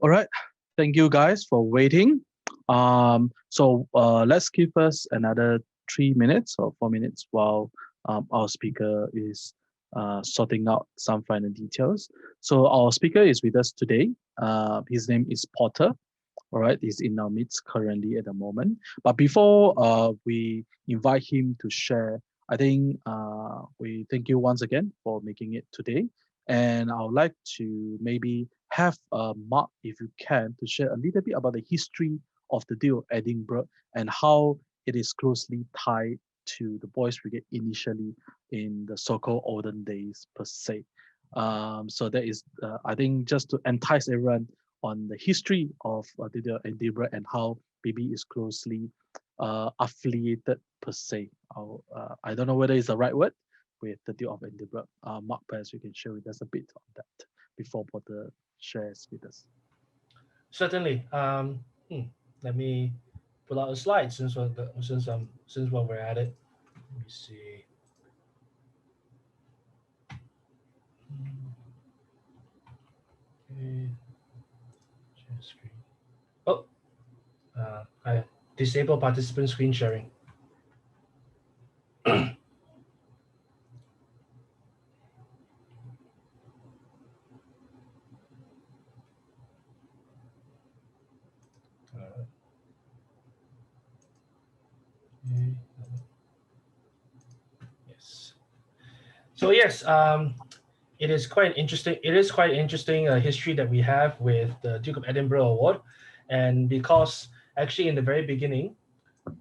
All right. Thank you guys for waiting. Let's give us another 3 minutes or 4 minutes while our speaker is sorting out some final details. So our speaker is with us today. His name is Porter. All right, he's in our midst currently at the moment. But before we invite him to share, I think we thank you once again for making it today. And I would like to maybe have Mark, if you can, to share a little bit about the history of the Duke of Edinburgh and how it is closely tied to the Boys Brigade initially in the so-called olden days per se. So that is, I think, just to entice everyone on the history of the Duke of Edinburgh and how BB is closely affiliated per se. I don't know whether it's the right word with the Duke of Edinburgh. Mark, perhaps you can share with us a bit on that before Porter shares with us. Certainly. Let me pull out a slide since while we're at it. Let me see. Okay. Share screen. Oh, I disable participant screen sharing. Okay. Yes. So yes, it is quite interesting. It is quite interesting history that we have with the Duke of Edinburgh Award, and because actually in the very beginning,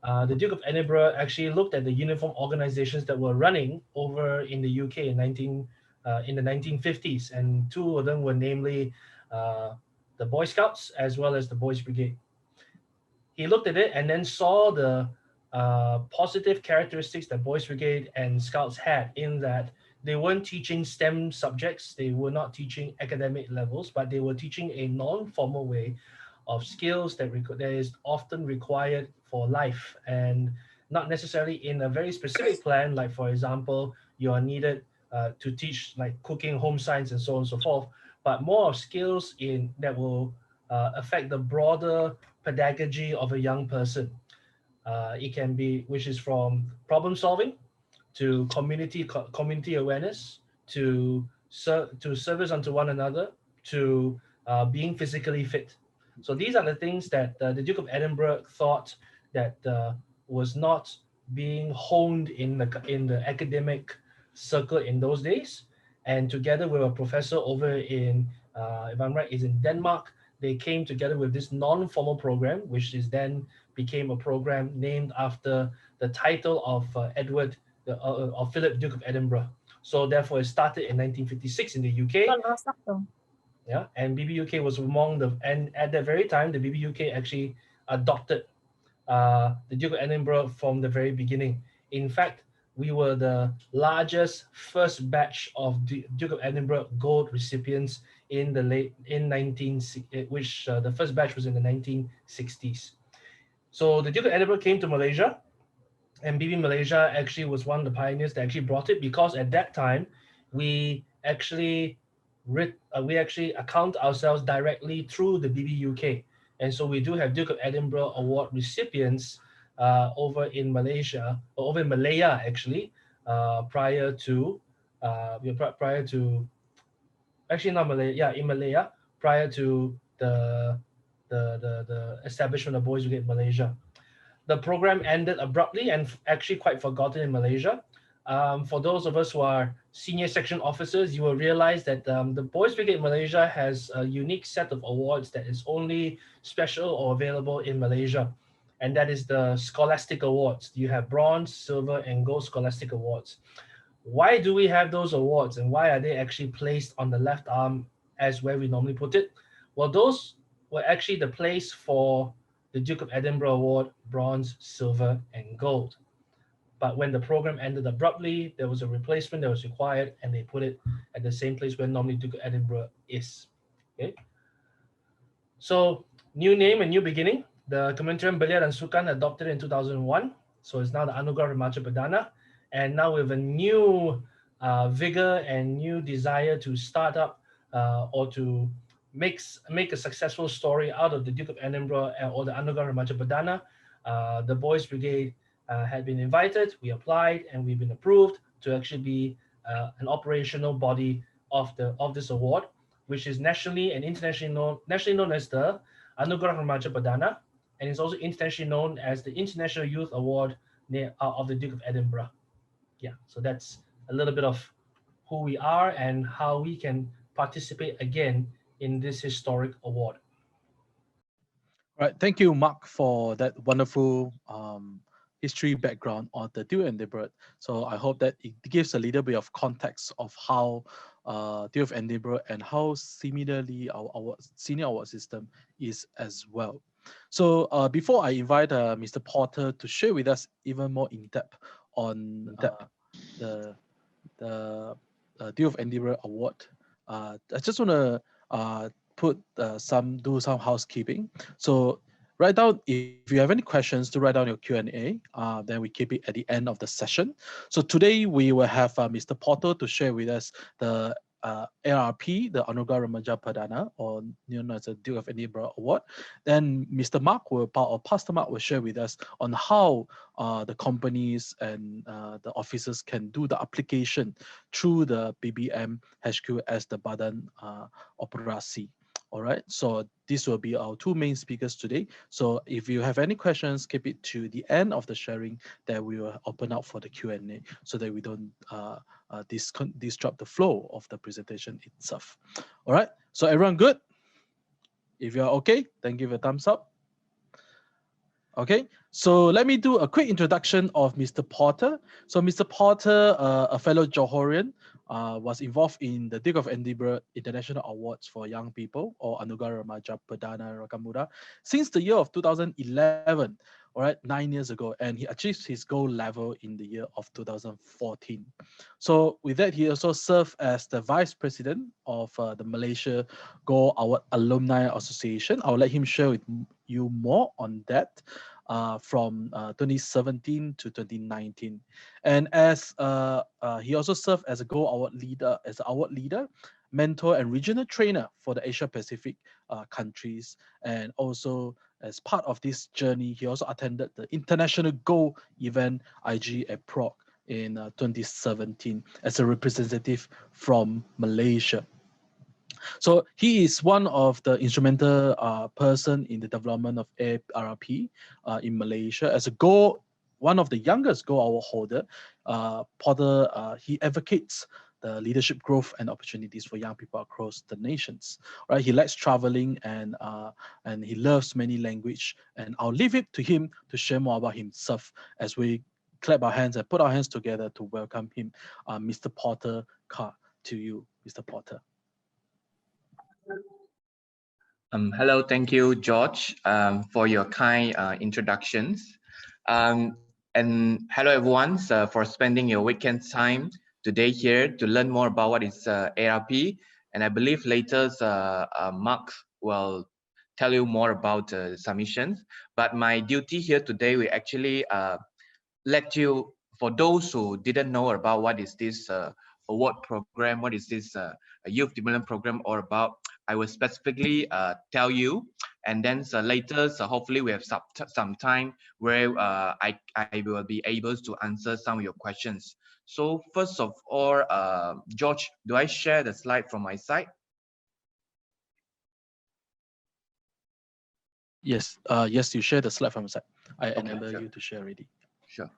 the Duke of Edinburgh actually looked at the uniform organizations that were running over in the UK in the 1950s, and two of them were namely uh, the Boy Scouts as well as the Boys Brigade. He looked at it and then saw the positive characteristics that Boys Brigade and Scouts had in that they weren't teaching STEM subjects, they were not teaching academic levels, but they were teaching a non-formal way of skills that is often required for life and not necessarily in a very specific plan. Like for example, you are needed to teach like cooking, home science, and so on and so forth, but more of skills in that will affect the broader pedagogy of a young person. It can be, which is from problem solving to community awareness to service unto one another to being physically fit. So these are the things that the Duke of Edinburgh thought that was not being honed in the academic circle in those days. And together with a professor over in, if I'm right, is in Denmark, they came together with this non-formal program, which is then became a program named after the title of of Philip, Duke of Edinburgh. So therefore, it started in 1956 in the UK. Yeah, and BBUK was among and at that very time, the BBUK actually adopted the Duke of Edinburgh from the very beginning. In fact, we were the largest first batch of Duke of Edinburgh Gold recipients in the late in 19 which the first batch was in the 1960s. So the Duke of Edinburgh came to Malaysia, and BB Malaysia actually was one of the pioneers that actually brought it because at that time we actually we actually account ourselves directly through the BBUK, and so we do have Duke of Edinburgh Award recipients over in Malaysia, or over in Malaya actually, prior to prior to actually not Malaya, yeah, in Malaya prior to the establishment of Boys Brigade Malaysia. The program ended abruptly and actually quite forgotten in Malaysia. For those of us who are senior section officers, you will realize that the Boys Brigade Malaysia has a unique set of awards that is only special or available in Malaysia, and that is the Scholastic Awards. You have bronze, silver, and gold Scholastic Awards. Why do we have those awards, and why are they actually placed on the left arm as where we normally put it? Well, those were actually the place for the Duke of Edinburgh Award, bronze, silver, and gold. But when the program ended abruptly, there was a replacement that was required, and they put it at the same place where normally Duke of Edinburgh is. Okay, so new name and new beginning. The Kementerian Belia dan Sukan adopted it in 2001, so it's now the Anugerah Remaja Perdana, and now with a new vigor and new desire to start up or to make a successful story out of the Duke of Edinburgh or the Anugerah Remaja Perdana. The Boys Brigade had been invited, we applied, and we've been approved to actually be an operational body of this award, which is nationally and internationally known as the Anugerah Remaja Perdana, and it's also internationally known as the International Youth Award of the Duke of Edinburgh. Yeah, so that's a little bit of who we are and how we can participate again in this historic award. Right. Thank you, Mark, for that wonderful history background on the Duke of Edinburgh. So I hope that it gives a little bit of context of how Duke of Edinburgh and how similarly our senior award system is as well. So before I invite Mr. Porter to share with us even more in depth on the Duke of Edinburgh Award, I just want to do some housekeeping. So write down, if you have any questions, to write down your Q&A. Then we keep it at the end of the session. So today we will have Mr. Porter to share with us the ARP, the Anugerah Remaja Perdana, or known as the Duke of Edinburgh Award. Then Mr. Mark or Pastor Mark will share with us on how the companies and the officers can do the application through the BBM HQ as the Badan Operasi. All right, so this will be our two main speakers today. So if you have any questions, keep it to the end of the sharing, that we will open up for the Q&A so that we don't disrupt the flow of the presentation itself. All right, so everyone good? If you're okay, then give a thumbs up. Okay, so let me do a quick introduction of Mr. Porter. So Mr. Porter, a fellow Johorian, was involved in the Duke of Edinburgh International Awards for Young People, or Anugerah Remaja Perdana Rakan Muda, since the year of 2011, all right, 9 years ago, and he achieved his gold level in the year of 2014. So with that, he also served as the Vice President of the Malaysia Gold Award Alumni Association. I'll let him share with you more on that from 2017 to 2019. And as he also served as a Gold Award leader, mentor and regional trainer for the Asia Pacific countries. And also as part of this journey, he also attended the International Gold event IG at Prague in 2017 as a representative from Malaysia. So he is one of the instrumental person in the development of ARP in Malaysia. As one of the youngest Gold Award holder, Porter, he advocates the leadership growth and opportunities for young people across the nations. Right? He likes traveling and he loves many language. And I'll leave it to him to share more about himself as we clap our hands and put our hands together to welcome him. Mr. Porter, to you, Mr. Porter. Hello, thank you, George, for your kind introductions. And hello, everyone, for spending your weekend time today here to learn more about what is ARP. And I believe later Mark will tell you more about submissions. But my duty here today will actually let you, for those who didn't know about what is this award program, what is this youth development program all about, I will specifically tell you, and then later, hopefully we have some time where I will be able to answer some of your questions. So first of all, George, do I share the slide from my side? Yes, yes, you share the slide from the side. I enable you to share already. Sure.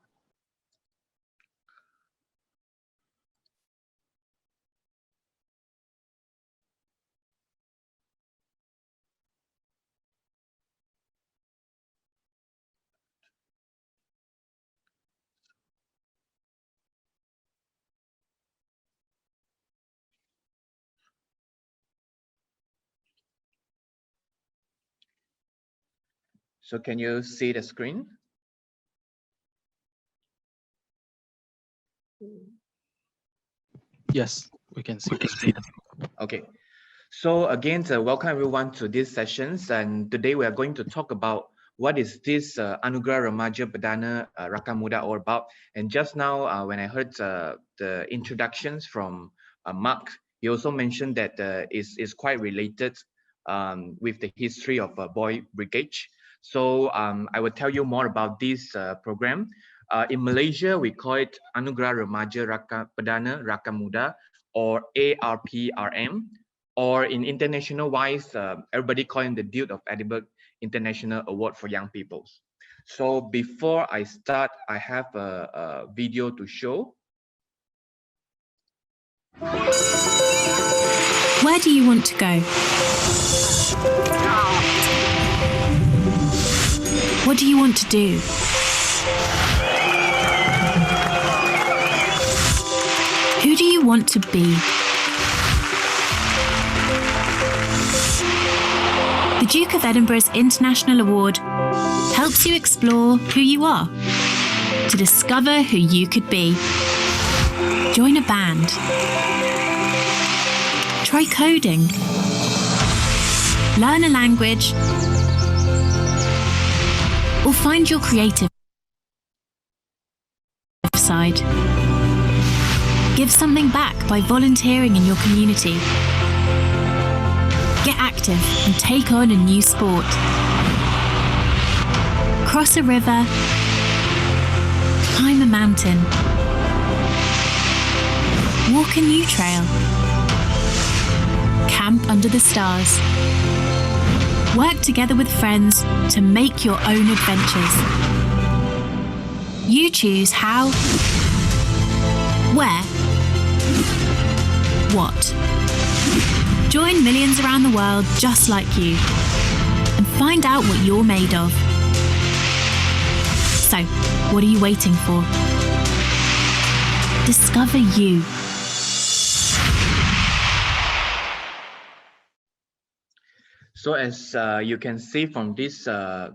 So can you see the screen? Yes, we can see the screen. Okay. So again, welcome everyone to these sessions. And today we are going to talk about what is this Anugerah Remaja Perdana Rakan Muda all about. And just now, when I heard the introductions from Mark, he also mentioned that is quite related with the history of boy brigade. So I will tell you more about this program. In Malaysia, we call it Anugerah Remaja Perdana Raka Muda, or ARPRM, or in international wise, everybody calling the Duke of Edinburgh International Award for Young People. So before I start, I have a video to show. Where do you want to go? What do you want to do? Who do you want to be? The Duke of Edinburgh's International Award helps you explore who you are, to discover who you could be. Join a band. Try coding. Learn a language. Or find your creative side. Give something back by volunteering in your community. Get active and take on a new sport. Cross a river. Climb a mountain. Walk a new trail. Camp under the stars. Work together with friends to make your own adventures. You choose how, where, what. Join millions around the world just like you and find out what you're made of. So, what are you waiting for? Discover you. So as you can see from this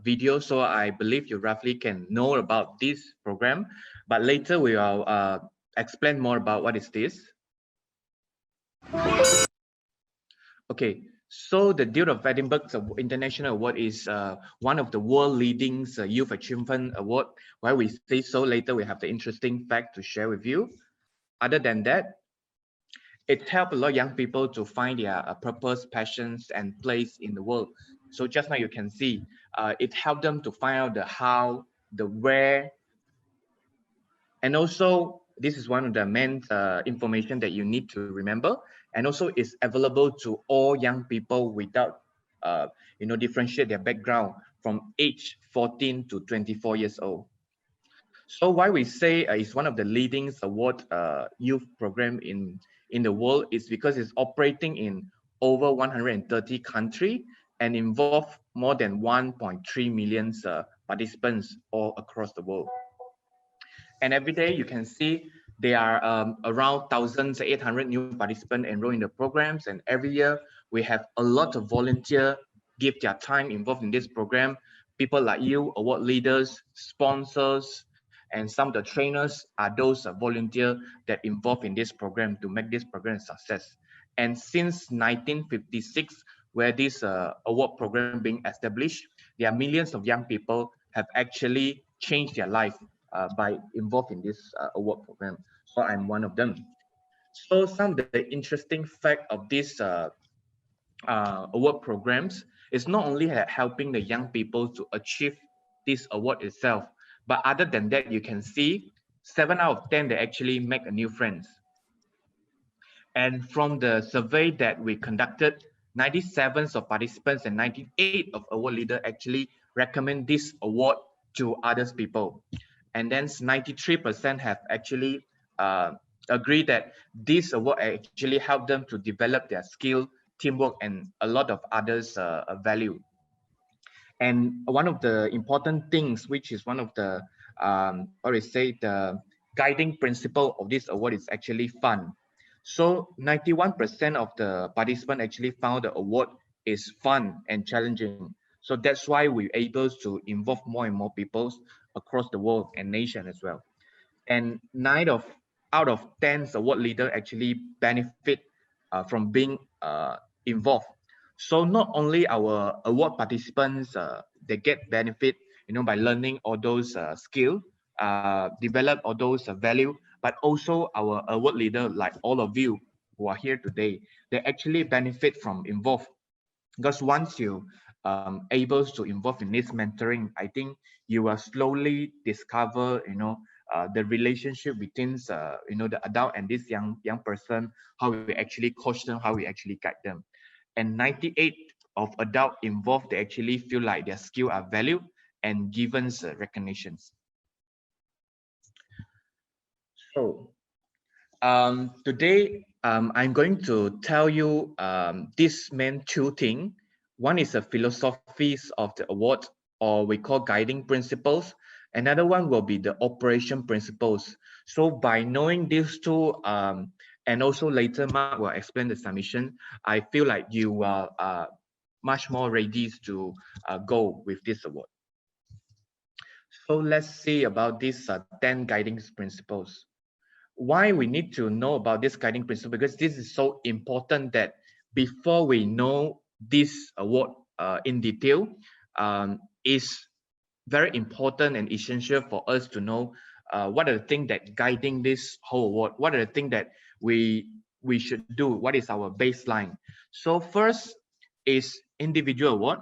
video, so I believe you roughly can know about this program, but later we will explain more about what is this. Okay, so the Duke of Edinburgh International Award is one of the world leading youth achievement award. Why we say so, later we have the interesting fact to share with you. Other than that, it helps a lot of young people to find their purpose, passions, and place in the world. So just now you can see, it helped them to find out the how, the where, and also this is one of the main information that you need to remember. And also it's available to all young people without, differentiate their background from age 14 to 24 years old. So why we say it's one of the leading award youth program in the world is because it's operating in over 130 countries and involve more than 1.3 million participants all across the world. And every day you can see there are around 1,800 new participants enrolled in the programs, and every year we have a lot of volunteers give their time involved in this program. People like you, award leaders, sponsors, and some of the trainers are those volunteers that involved in this program to make this program a success. And since 1956, where this award program being established, there are millions of young people have actually changed their life by involved in this award program. So I'm one of them. So some of the interesting fact of this award programs is not only helping the young people to achieve this award itself, but other than that, you can see 7 out of 10 they actually make a new friends. And from the survey that we conducted, 97 of participants and 98 of award leaders actually recommend this award to others people. And then 93% have actually agreed that this award actually helped them to develop their skill, teamwork, and a lot of others value. And one of the important things, which is one of the, the guiding principle of this award is actually fun. So 91% of the participants actually found the award is fun and challenging. So that's why we're able to involve more and more people across the world and nation as well. And 9 out of 10 award leaders actually benefit from being involved. So not only our award participants, they get benefit, by learning all those skills, develop all those value, but also our award leader, like all of you who are here today, they actually benefit from involved Because once you able to involve in this mentoring, I think you will slowly discover, the relationship between, the adult and this young person, how we actually coach them, how we actually guide them. And 98 of adult involved, they actually feel like their skill are valued and given recognitions. So today, I'm going to tell you this main two things. One is the philosophies of the award, or we call guiding principles. Another one will be the operation principles. So by knowing these two, and also later Mark will explain the submission, I feel like you are much more ready to go with this award. So let's see about these 10 guiding principles. Why we need to know about this guiding principle, because this is so important that before we know this award in detail, is very important and essential for us to know what are the things that guiding this whole award, what are the things that we should do, what is our baseline. So first is individual award.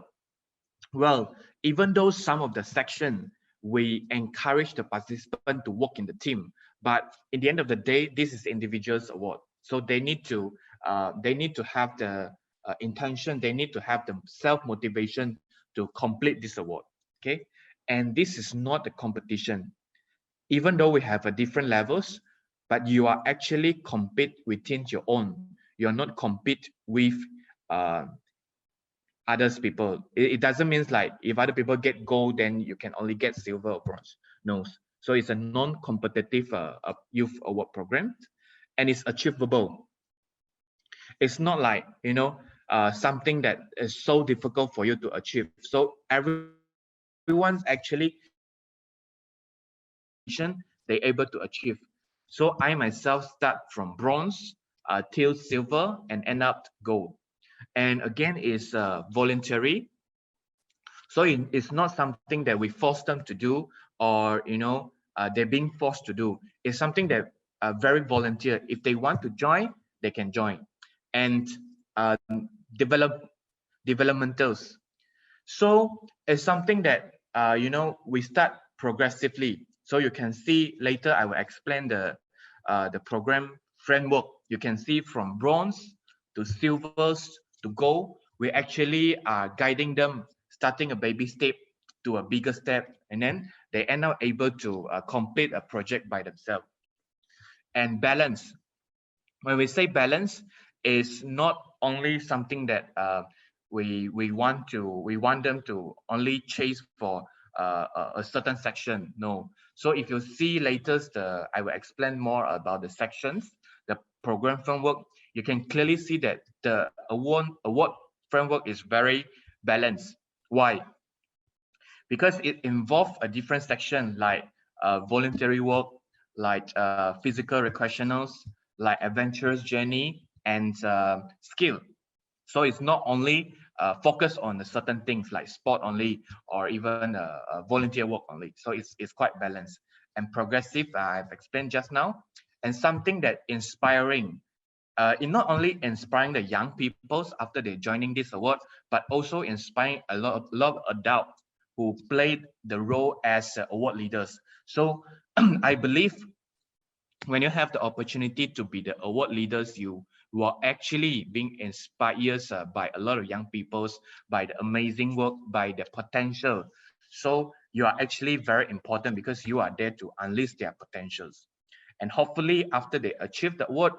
Well, even though some of the section we encourage the participant to work in the team, but in the end of the day, this is individuals award. So they need to have the intention, they need to have the self-motivation to complete this award. Okay, and this is not a competition. Even though we have a different levels, but you are actually compete within your own. You're not compete with others people. It doesn't mean like if other people get gold, then you can only get silver or bronze. No. So it's a non-competitive youth award program, and it's achievable. It's not like, something that is so difficult for you to achieve. So everyone's actually they're able to achieve. So I myself start from bronze till silver and end up gold. And again, it's voluntary. So it's not something that we force them to do, or they're being forced to do. It's something that very volunteer. If they want to join, they can join. And developmentals. So it's something that we start progressively. So you can see later I will explain the program framework. You can see from bronze to silvers to gold. We actually are guiding them, starting a baby step to a bigger step, and then they end up able to complete a project by themselves. And balance. When we say balance, is not only something that we want them to only chase for a certain section. No. So if you see later, I will explain more about the sections, the program framework. You can clearly see that the award framework is very balanced. Why? Because it involves a different section like voluntary work, like physical recreationals, like adventurous journey, and skill. So it's not only focused on the certain things like sport only, or even volunteer work only. So it's quite balanced and progressive. I've explained just now, and something that inspiring. In not only inspiring the young people after they're joining this award, but also inspiring a lot of adults who played the role as award leaders. So I believe when you have the opportunity to be the award leaders, you are actually being inspired by a lot of young people, by the amazing work, by the potential. So you are actually very important because you are there to unleash their potentials. And hopefully after they achieve the award,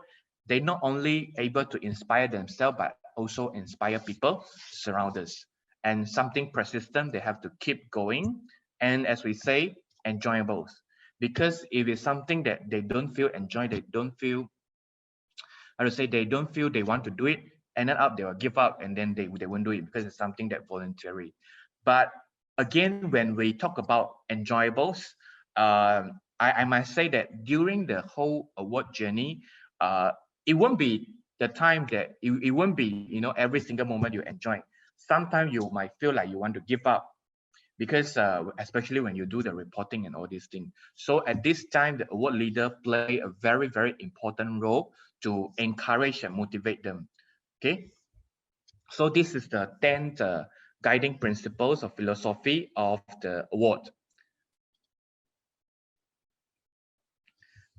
they not only able to inspire themselves, but also inspire people surround us. And something persistent, they have to keep going. And as we say, enjoyable. Because if it's something that they don't feel enjoy, they don't feel, how to say, they don't feel they want to do it, ended up they will give up, and then they won't do it because it's something that voluntary. But again, when we talk about enjoyables, I must say that during the whole award journey, it won't be the time that it won't be every single moment you enjoy. Sometimes you might feel like you want to give up, because especially when you do the reporting and all these things. So at this time, the award leader play a very important role to encourage and motivate them. Okay. So this is the 10th guiding principles of philosophy of the award.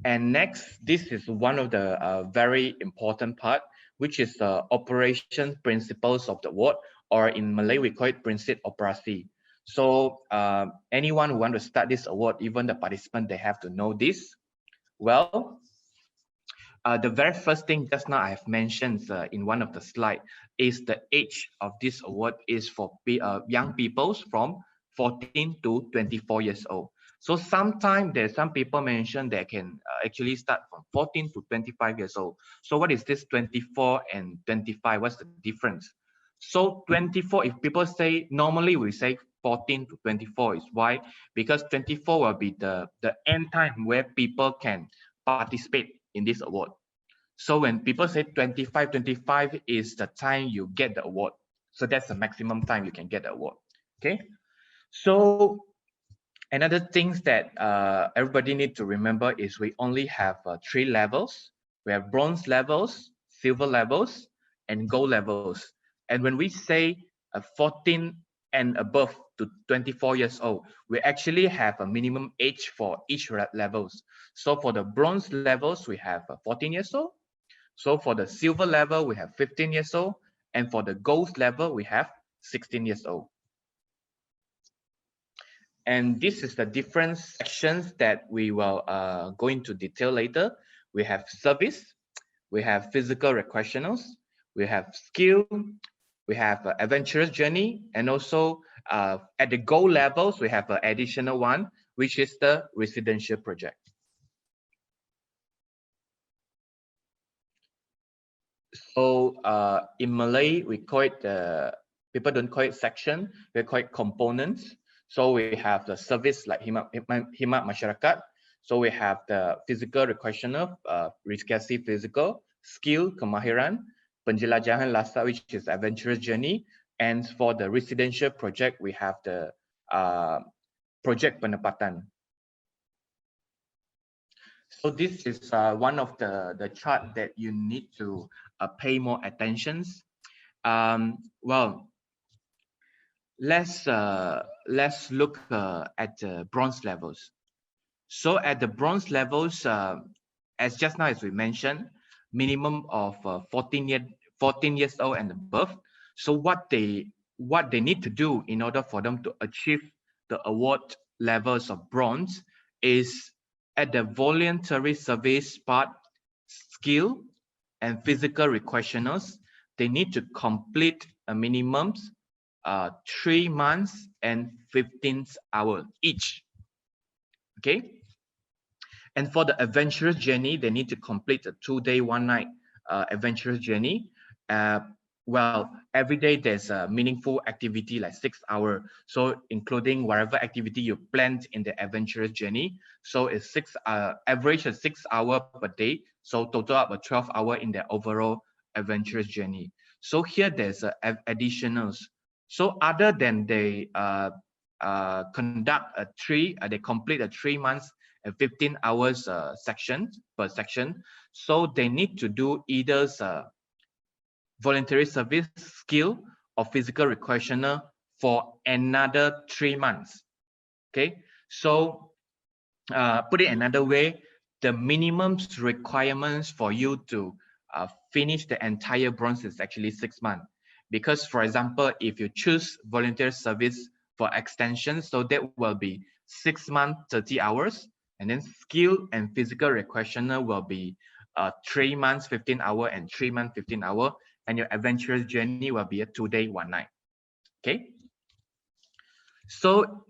And next, this is one of the very important part, which is the operation principles of the award, or in Malay we call it prinsip operasi. So anyone who want to start this award, even the participant, they have to know this. Well, the very first thing just now I have mentioned in one of the slides is the age of this award is for young people from 14 to 24 years old. So sometimes there's some people mention they can actually start from 14 to 25 years old. So what is this 24 and 25? What's the difference? So 24, if people say, normally we say 14 to 24 is why? Because 24 will be the end time where people can participate in this award. So when people say 25 is the time you get the award. So that's the maximum time you can get the award. Okay. So another things that everybody need to remember is we only have 3 levels. We have bronze levels, silver levels, and gold levels. And when we say 14 and above to 24 years old, we actually have a minimum age for each levels. So for the bronze levels, we have 14 years old. So for the silver level, we have 15 years old. And for the gold level, we have 16 years old. And this is the different sections that we will go into detail later. We have service, we have physical recreationals, we have skill, we have adventurous journey, and also at the gold levels, we have an additional one, which is the residential project. So in Malay, we call it, people don't call it section, we call it components. So we have the service like Himat Masyarakat. So we have the physical recreational, recreasi physical, skill, kemahiran, penjelajahan lasa, which is adventurous journey. And for the residential project, we have the project penempatan. So this is one of the chart that you need to pay more attention. Well, let's look at the bronze levels. So at the bronze levels, as just now as we mentioned, minimum of 14 years old and above. So what they need to do in order for them to achieve the award levels of bronze is at the voluntary service part, skill and physical recreationals, they need to complete a minimum 3 months and 15 hours each. Okay. And for the adventurous journey, they need to complete a 2-day, 1-night adventurous journey. Well, every day there's a meaningful activity like 6 hours. So including whatever activity you planned in the adventurous journey. So it's average of 6 hours per day. So total up a 12 hours in the overall adventurous journey. So here there's additionals. So other than they they complete a 3 months and 15 hours section per section. So they need to do either voluntary service, skill, or physical recreational for another 3 months. Okay, so put it another way, the minimum requirements for you to finish the entire bronze is actually 6 months. Because for example, if you choose voluntary service for extension, so that will be 6 months, 30 hours, and then skill and physical recreational will be 3 months, 15 hours, and 3 months, 15 hours. And your adventurous journey will be a 2-day, 1-night. Okay. So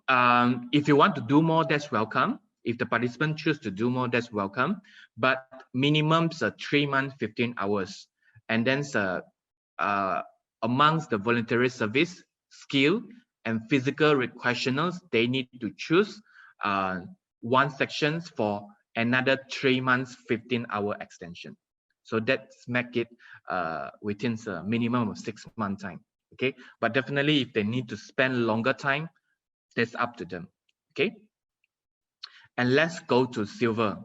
if you want to do more, that's welcome. If the participant choose to do more, that's welcome. But minimums are 3 months, 15 hours. And then amongst the voluntary service, skill, and physical recreationals, they need to choose one section for another 3 months, 15-hour extension. So that's make it within a minimum of 6 month time. Okay, but definitely if they need to spend longer time, that's up to them. Okay, and let's go to silver.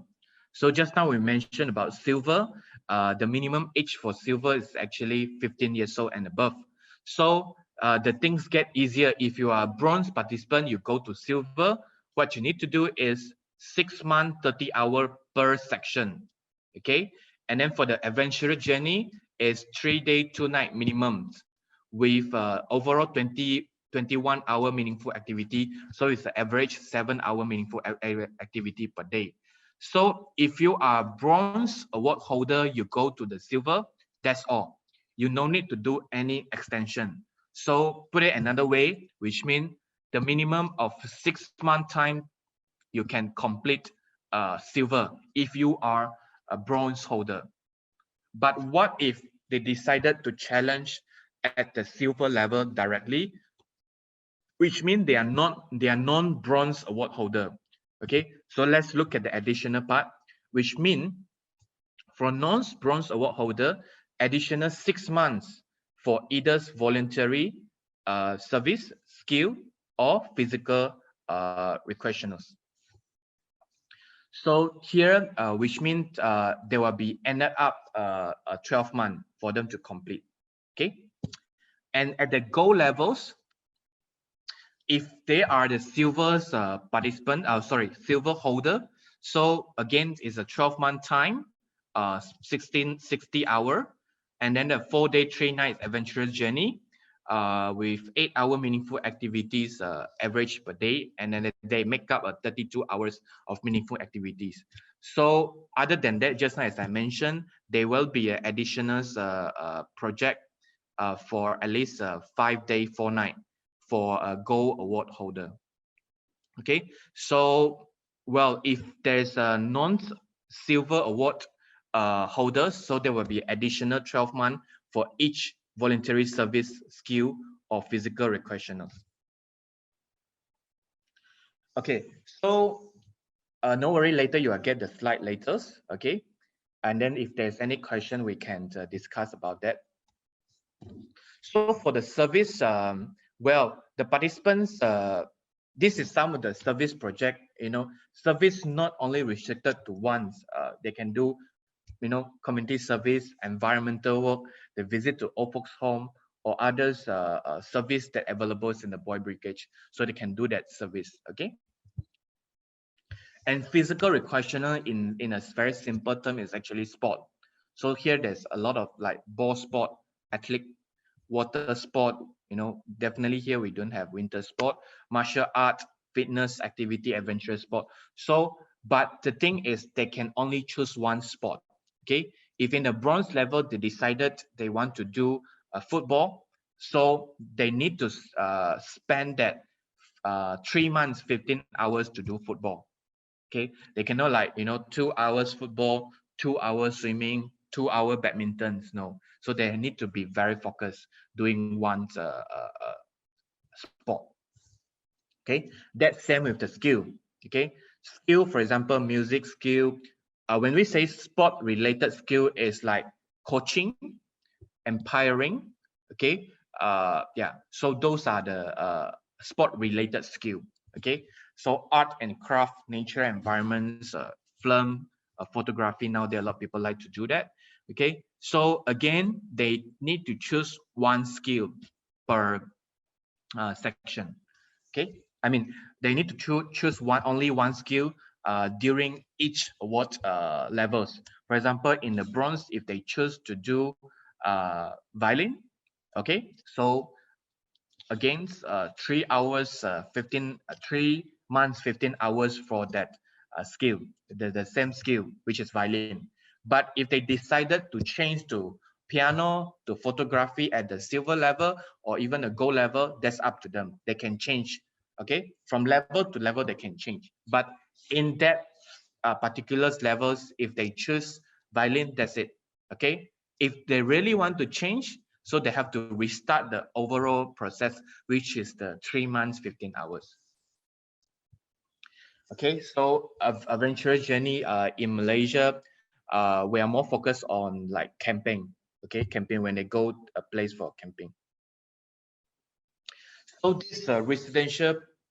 So just now we mentioned about silver. The minimum age for silver is actually 15 years old and above. So the things get easier. If you are a bronze participant, you go to silver. What you need to do is 6 months, 30 hours per section. Okay. And then for the adventurous journey, is 3 day, 2 night minimums with overall 21 hour meaningful activity. So it's the average 7 hour meaningful activity per day. So if you are bronze award holder, you go to the silver, that's all. You no need to do any extension. So put it another way, which means the minimum of 6 month time you can complete silver if you are a bronze holder. But what if they decided to challenge at the silver level directly, which means they are non-bronze award holder. Okay, so let's look at the additional part, which means for non-bronze award holder, additional 6 months for either voluntary service, skill, or physical recreationals. So here, which means there will be ended up 12 months for them to complete. Okay, and at the gold levels, if they are the silver's participant, silver holder, so again it's a 12-month time, 1660 hour, and then the 4-day 3 nights adventurous journey with 8 hour meaningful activities average per day, and then they make up 32 hours of meaningful activities. So other than that, just as I mentioned, there will be an additional project for at least 5 day 4 night for a gold award holder. Okay, so well, if there's a non-silver award holders, so there will be additional 12 months for each voluntary service, skill, or physical recreationals. Okay, so no worry, later you will get the slide later. Okay, and then if there's any question, we can discuss about that. So for the service, well, the participants, this is some of the service project. Service not only restricted to ones. They can do, community service, environmental work, the visit to old folks home, or others service that available in the boy brigade, so they can do that service. Okay. And physical recreational in a very simple term is actually sport. So here there's a lot of like ball sport, athletic, water sport. Definitely here we don't have winter sport, martial art, fitness, activity, adventurous sport. So, but the thing is they can only choose one sport. Okay, if in the bronze level they decided they want to do football, so they need to spend that 3 months, 15 hours to do football. Okay, they cannot 2 hours football, 2 hours swimming, 2 hour badminton. No, so they need to be very focused doing one sport. Okay, that's same with the skill. Okay, skill, for example, music skill. When we say sport related skill, is like coaching, umpiring. Okay, yeah, so those are the sport related skill. Okay, so art and craft, nature, environments, film, photography. Now there are a lot of people like to do that. Okay, so again, they need to choose one skill per section. Okay, I mean they need to choose only one skill during each award levels. For example, in the bronze, if they choose to do violin, okay, so against 3 hours 3 months 15 hours for that skill, the same skill, which is violin. But if they decided to change to piano, to photography at the silver level or even a gold level, that's up to them. They can change. Okay, from level to level they can change, but in that particular levels, if they choose violin, that's it. Okay, if they really want to change, so they have to restart the overall process, which is the 3 months 15 hours. Okay, so adventurous journey in Malaysia, we are more focused on like camping. Okay, camping, when they go a place for camping. So this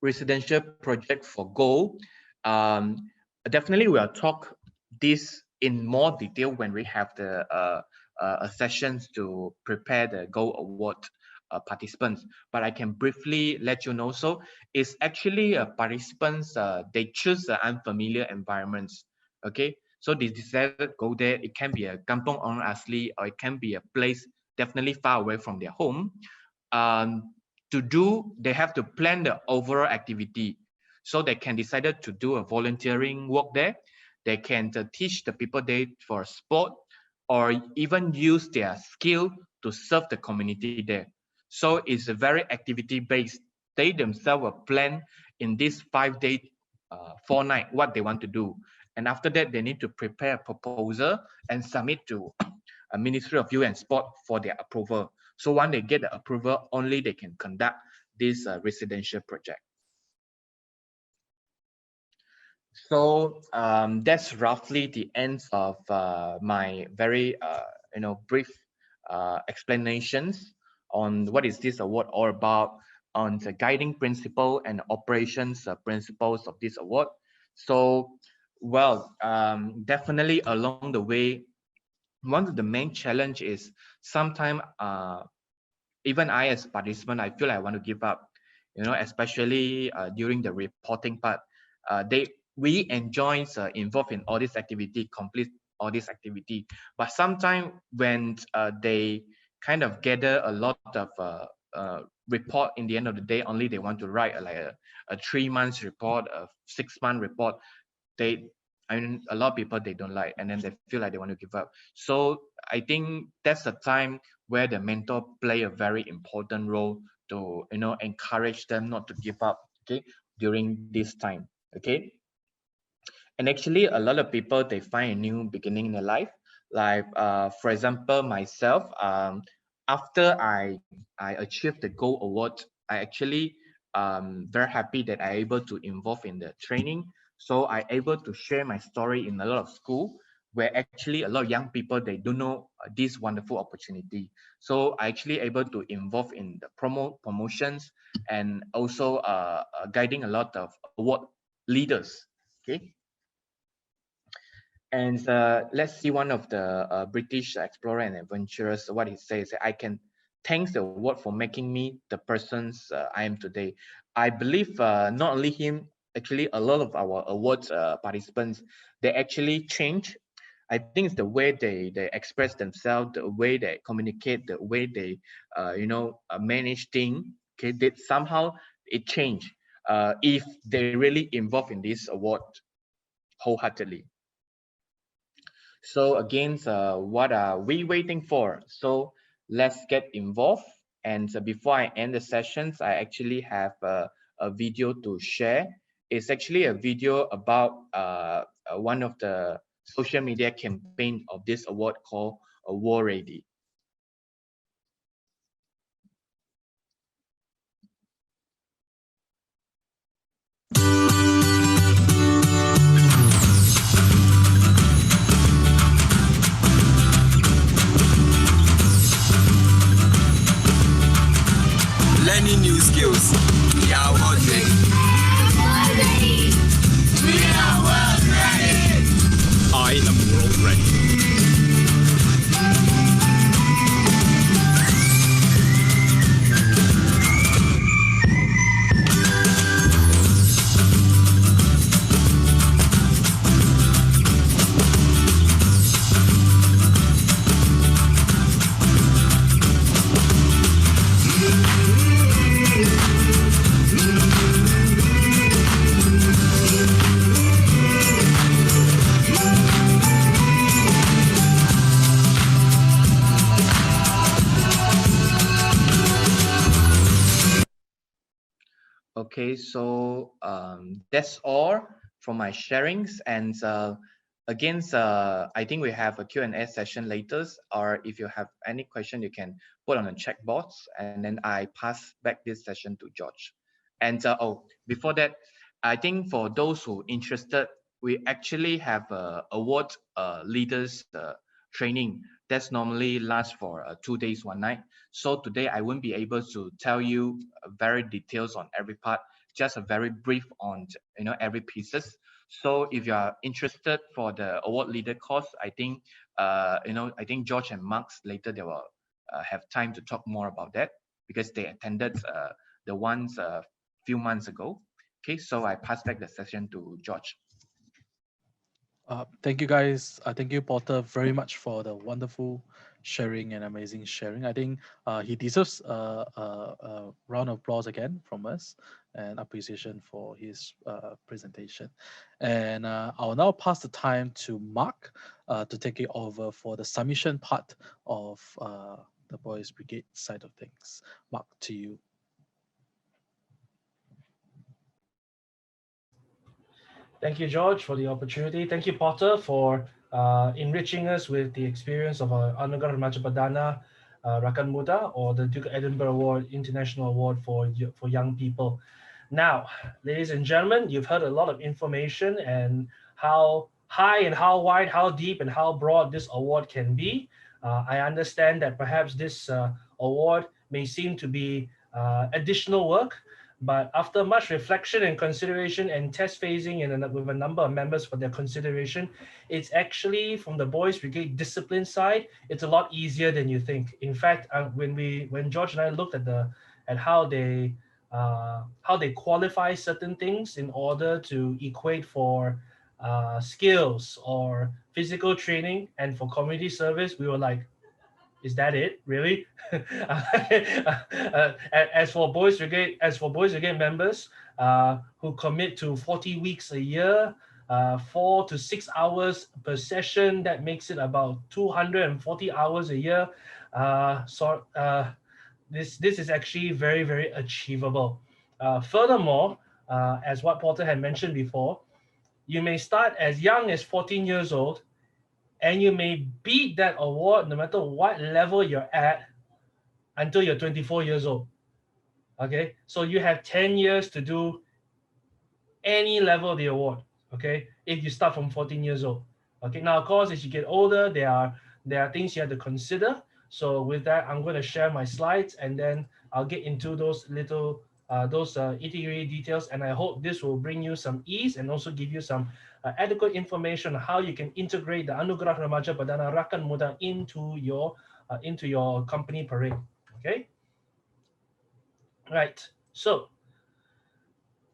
residential project for gold, definitely we'll talk this in more detail when we have the sessions to prepare the Gold Award participants, but I can briefly let you know. So it's actually participants, they choose unfamiliar environments. Okay, so they decided to go there. It can be a kampong orang asli, or it can be a place definitely far away from their home. To do, they have to plan the overall activity. So they can decide to do a volunteering work there. They can teach the people there for sport, or even use their skill to serve the community there. So it's a very activity based. They themselves will plan in this 5 day, 4 night what they want to do. And after that, they need to prepare a proposal and submit to a Ministry of Youth and Sport for their approval. So once they get the approval, only they can conduct this residential project. So that's roughly the end of my very brief explanations on what is this award all about, on the guiding principle and operations principles of this award. So, well, definitely along the way, one of the main challenge is sometimes even I as a participant, I feel I want to give up, especially during the reporting part. We enjoy involved in all this activity, complete all this activity, but sometimes when they kind of gather a lot of report in the end of the day, only they want to write like a 3 months report, a 6 month report. I mean, a lot of people, they don't like, and then they feel like they want to give up. So I think that's the time where the mentor play a very important role to, encourage them not to give up, okay, during this time, okay. And actually, a lot of people, they find a new beginning in their life. Like, for example, myself, after I achieved the Gold Award, I actually very happy that I able to involve in the training. So I able to share my story in a lot of school, where actually a lot of young people, they don't know this wonderful opportunity. So I actually able to involve in the promotions, and also guiding a lot of award leaders, okay. And let's see one of the British explorer and adventurers, what he says. I can thanks the award for making me the persons I am today. I believe not only him, actually a lot of our awards participants, they actually change. I think it's the way they express themselves, the way they communicate, the way they manage things. Okay, that somehow it changed if they really involved in this award wholeheartedly. So again, what are we waiting for? So let's get involved. And before I end the sessions, I actually have a video to share. It's actually a video about one of the social media campaign of this award called War Ready. Learning new skills. We are world ready. We are world ready. I am world ready. Okay, so that's all from my sharings. And again, I think we have a Q&A session later, or if you have any question, you can put on the chat box, and then I pass back this session to George. And before that, I think for those who interested, we actually have a award leaders training that's normally lasts for 2 days, 1 night. So today I won't be able to tell you very details on every part, just a very brief on every pieces. So if you are interested for the award leader course, I think I think George and Max later they will have time to talk more about that. because they attended the ones a few months ago. Okay, so I pass back the session to George. Thank you guys. Thank you, Porter, very much for the wonderful sharing and amazing sharing. I think he deserves a round of applause again from us and appreciation for his presentation. And I'll now pass the time to Mark to take it over for the submission part of the Boys Brigade side of things. Mark, to you. Thank you, George, for the opportunity. Thank you, Porter, for enriching us with the experience of our Anugerah Remaja Perdana Rakan Muda, or the Duke of Edinburgh Award, International Award for young people. Now, ladies and gentlemen, you've heard a lot of information and how high and how wide, how deep and how broad this award can be. I understand that perhaps this award may seem to be additional work, but after much reflection and consideration and test phasing and with a number of members for their consideration, it's actually, from the Boys Brigade discipline side, it's a lot easier than you think. In fact, when George and I looked at how they qualify certain things in order to equate for skills or physical training and for community service, we were like, is that it, really? As for Boys Brigade members who commit to 40 weeks a year, 4 to 6 hours per session, that makes it about 240 hours a year. This is actually very, very achievable. Furthermore, as what Porter had mentioned before, you may start as young as 14 years old, and you may beat that award no matter what level you're at until you're 24 years old. Okay, so you have 10 years to do any level of the award. Okay, if you start from 14 years old. Okay, now of course, as you get older, there are things you have to consider. So with that, I'm going to share my slides, and then I'll get into those little itty-bitty details, and I hope this will bring you some ease and also give you some adequate information on how you can integrate the Anugerah Remaja Perdana Rakan Muda into your company parade. Okay, right. So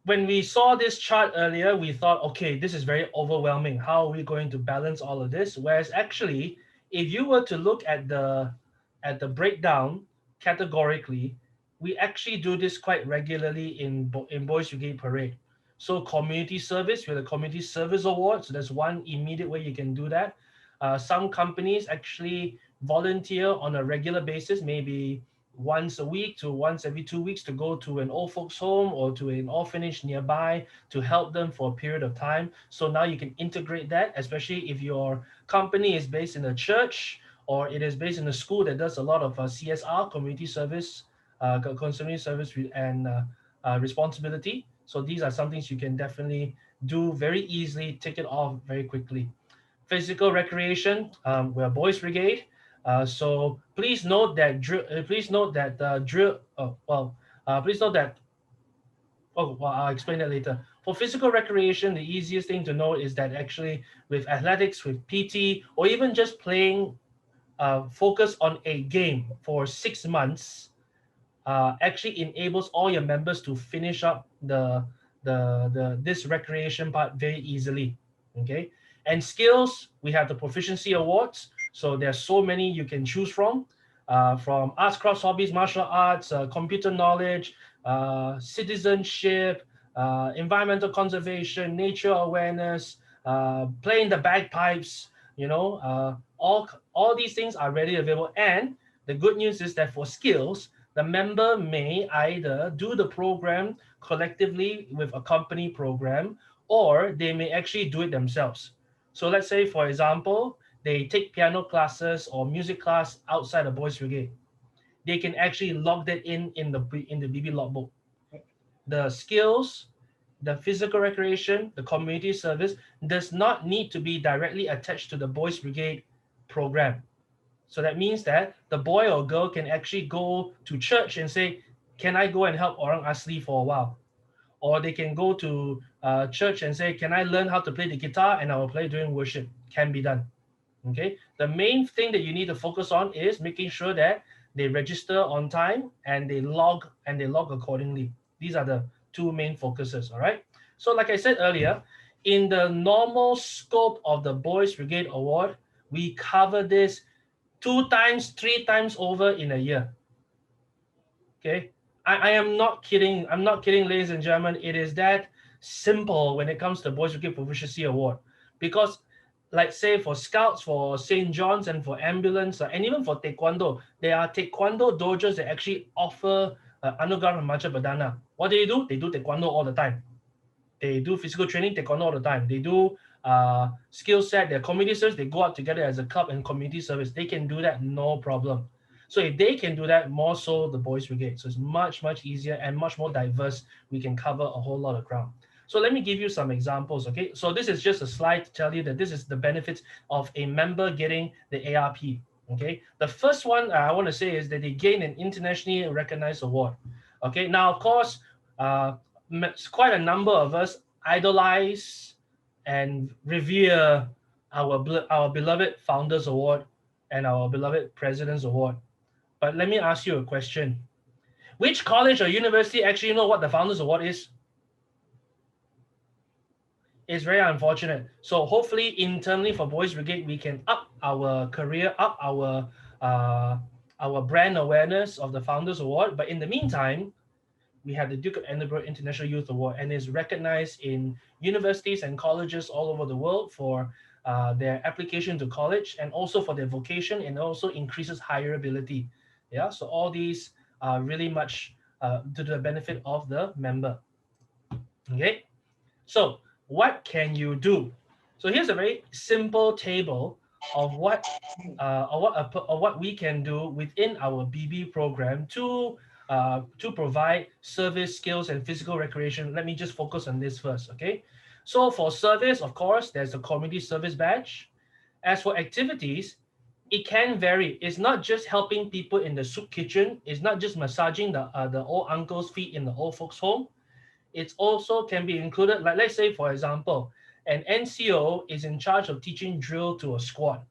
when we saw this chart earlier, we thought, okay, this is very overwhelming. How are we going to balance all of this? Whereas actually, if you were to look at the breakdown categorically, we actually do this quite regularly in Boys Brigade Parade. So community service, we have the Community Service Award. So there's one immediate way you can do that. Some companies actually volunteer on a regular basis, maybe once a week to once every 2 weeks, to go to an old folks home or to an orphanage nearby to help them for a period of time. So now you can integrate that, especially if your company is based in a church or it is based in a school that does a lot of CSR, community service, community service and responsibility. So these are some things you can definitely do very easily, take it off very quickly. Physical recreation, we're Boys Brigade. So please note that I'll explain that later. For physical recreation, the easiest thing to know is that actually with athletics, with PT, or even just playing, focus on a game for 6 months, actually enables all your members to finish up this recreation part very easily. Okay, and skills, we have the proficiency awards. So there's so many you can choose from arts, crafts, hobbies, martial arts, computer knowledge, citizenship, environmental conservation, nature awareness, playing the bagpipes, all these things are readily available. And the good news is that for skills, the member may either do the program collectively with a company program, or they may actually do it themselves. So let's say, for example, they take piano classes or music class outside of Boys Brigade. They can actually log that in the BB logbook. The skills, the physical recreation, the community service does not need to be directly attached to the Boys Brigade program. So that means that the boy or girl can actually go to church and say, can I go and help Orang Asli for a while? Or they can go to church and say, can I learn how to play the guitar and I will play during worship? Can be done. Okay. The main thing that you need to focus on is making sure that they register on time, and they log accordingly. These are the two main focuses. All right. So like I said earlier, in the normal scope of the Boys Brigade Award, we cover this 2 times, 3 times over in a year. Okay. I am not kidding. I'm not kidding, ladies and gentlemen. It is that simple when it comes to Boys Brigade Proficiency Award. Because, like, say, for Scouts, for St. John's, and for Ambulance, and even for Taekwondo, there are Taekwondo dojos that actually offer Anugerah Remaja Perdana. What do? They do Taekwondo all the time. They do physical training, Taekwondo all the time. They do skill set, their community service. They go out together as a club and community service. They can do that, no problem. So if they can do that, more so the Boys Brigade. So it's much, much easier and much more diverse. We can cover a whole lot of ground. So let me give you some examples, okay? So this is just a slide to tell you that this is the benefits of a member getting the ARP, okay? The first one I want to say is that they gain an internationally recognized award, okay? Now, of course, quite a number of us idolize and revere our beloved Founders Award and our beloved President's Award. But let me ask you a question. Which college or university actually know what the Founders Award is? It's very unfortunate. So hopefully internally for Boys Brigade, we can up our career, up our brand awareness of the Founders Award. But in the meantime, we have the Duke of Edinburgh International Youth Award, and is recognized in universities and colleges all over the world for their application to college, and also for their vocation, and also increases hireability. Yeah, so all these are really much to the benefit of the member. Okay, so what can you do? So here's a very simple table of what we can do within our BB program to provide service, skills, and physical recreation. Let me just focus on this first, okay? So for service, of course, there's a community service badge. As for activities, it can vary. It's not just helping people in the soup kitchen. It's not just massaging the old uncle's feet in the old folks' home. It also can be included, like let's say, for example, an NCO is in charge of teaching drill to a squad.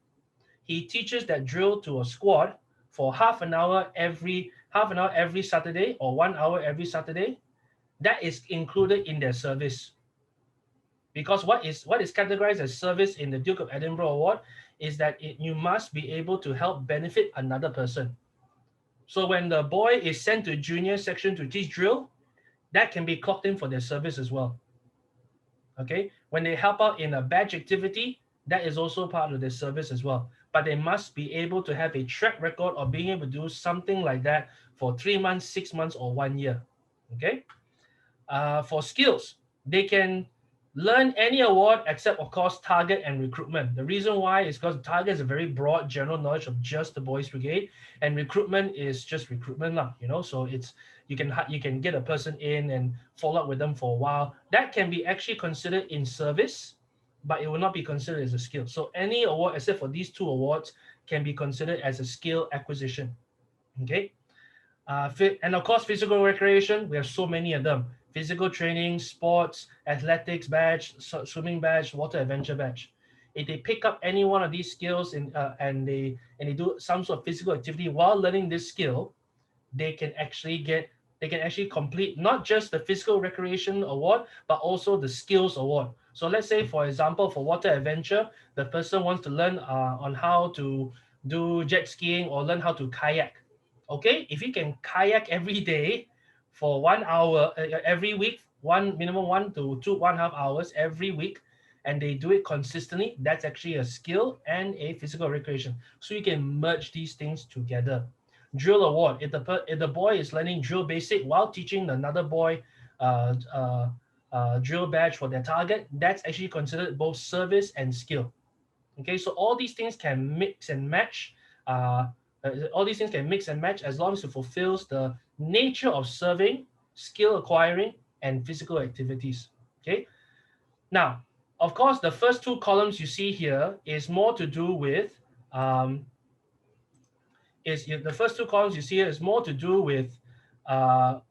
He teaches that drill to a squad for half an hour every Saturday, or 1 hour every Saturday. That is included in their service. Because what is categorized as service in the Duke of Edinburgh Award is that you must be able to help benefit another person. So when the boy is sent to junior section to teach drill, that can be clocked in for their service as well. Okay, when they help out in a badge activity, that is also part of their service as well. But they must be able to have a track record of being able to do something like that for 3 months, 6 months, or 1 year. Okay, for skills, they can learn any award except, of course, target and recruitment. The reason why is because target is a very broad general knowledge of just the Boys Brigade, and recruitment is just recruitment, you know. So it's you can get a person in and follow up with them for a while. That can be actually considered in service, but it will not be considered as a skill. So any award except for these 2 awards can be considered as a skill acquisition. Okay, and of course, physical recreation. We have so many of them. Physical training, sports, athletics badge, swimming badge, water adventure badge. If they pick up any one of these skills and they do some sort of physical activity while learning this skill, they can actually complete not just the physical recreation award, but also the skills award. So let's say, for example, for water adventure, the person wants to learn on how to do jet skiing or learn how to kayak. Okay, if you can kayak every day for 1 hour every week, minimum 1 to 2.5 hours every week, and they do it consistently, that's actually a skill and a physical recreation. So you can merge these things together. Drill award, if the boy is learning drill basic while teaching another boy drill badge for their target, that's actually considered both service and skill. Okay, so all these things can mix and match. As long as it fulfills the nature of serving, skill acquiring, and physical activities. Okay. Now, of course, the first 2 columns you see here is more to do with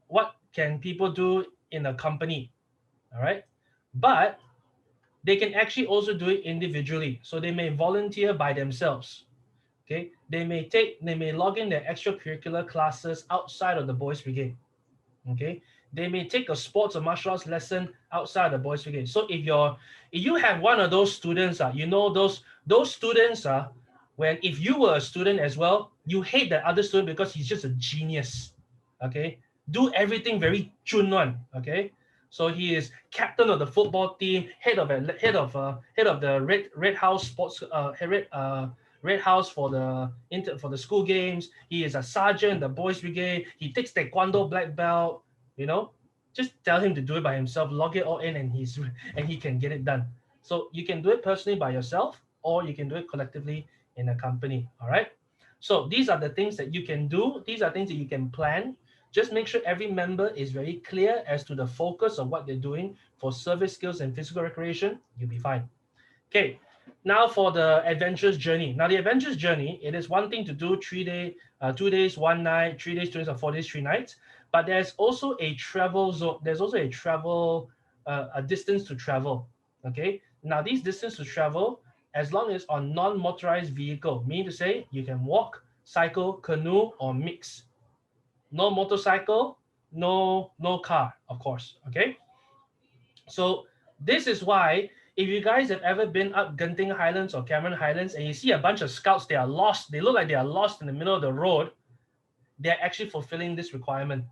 what can people do in a company. All right, but they can actually also do it individually. So they may volunteer by themselves. Okay, they may log in their extracurricular classes outside of the boys brigade. Okay, they may take a sports or martial arts lesson outside the boys brigade. So if you have one of those students, you know those students when if you were a student as well, you hate that other student because he's just a genius. Okay, do everything very chun one. Okay, so he is captain of the football team, head of the red house sports red house for the school games. He is a sergeant in the boys brigade. He takes taekwondo black belt. You know, just tell him to do it by himself. Log it all in, and he can get it done. So you can do it personally by yourself, or you can do it collectively in a company. All right. So these are the things that you can do. These are things that you can plan. Just make sure every member is very clear as to the focus of what they're doing for service skills and physical recreation. You'll be fine. Okay, now for the adventurous journey. Now the adventurous journey, it is one thing to do 2 days, 1 night, 3 days, 2 days, or 4 days, 3 nights. But there's also a travel zone. There's also a distance to travel. Okay, now these distance to travel, as long as on non-motorized vehicle, meaning to say you can walk, cycle, canoe, or mix. No motorcycle, no car, of course. Okay, so this is why if you guys have ever been up Genting Highlands or Cameron Highlands and you see a bunch of scouts, they are lost. They look like they are lost in the middle of the road. They're actually fulfilling this requirement.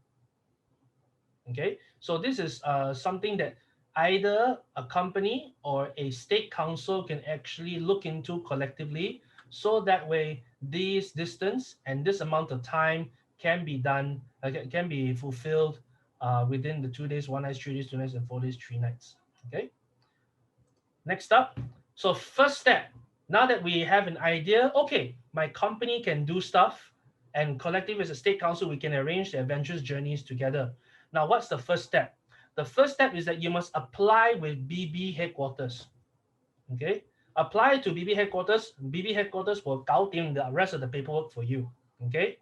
Okay, so this is something that either a company or a state council can actually look into collectively, so that way this distance and this amount of time can be done, can be fulfilled within the 2 days, 1 night, 3 days, 2 nights, and 4 days, 3 nights. Okay. Next up, so first step, now that we have an idea, okay, my company can do stuff, and collective as a state council, we can arrange the adventurous journeys together. Now, what's the first step? The first step is that you must apply with BB headquarters. Okay, apply to BB headquarters. BB headquarters will gaodim the rest of the paperwork for you. Okay,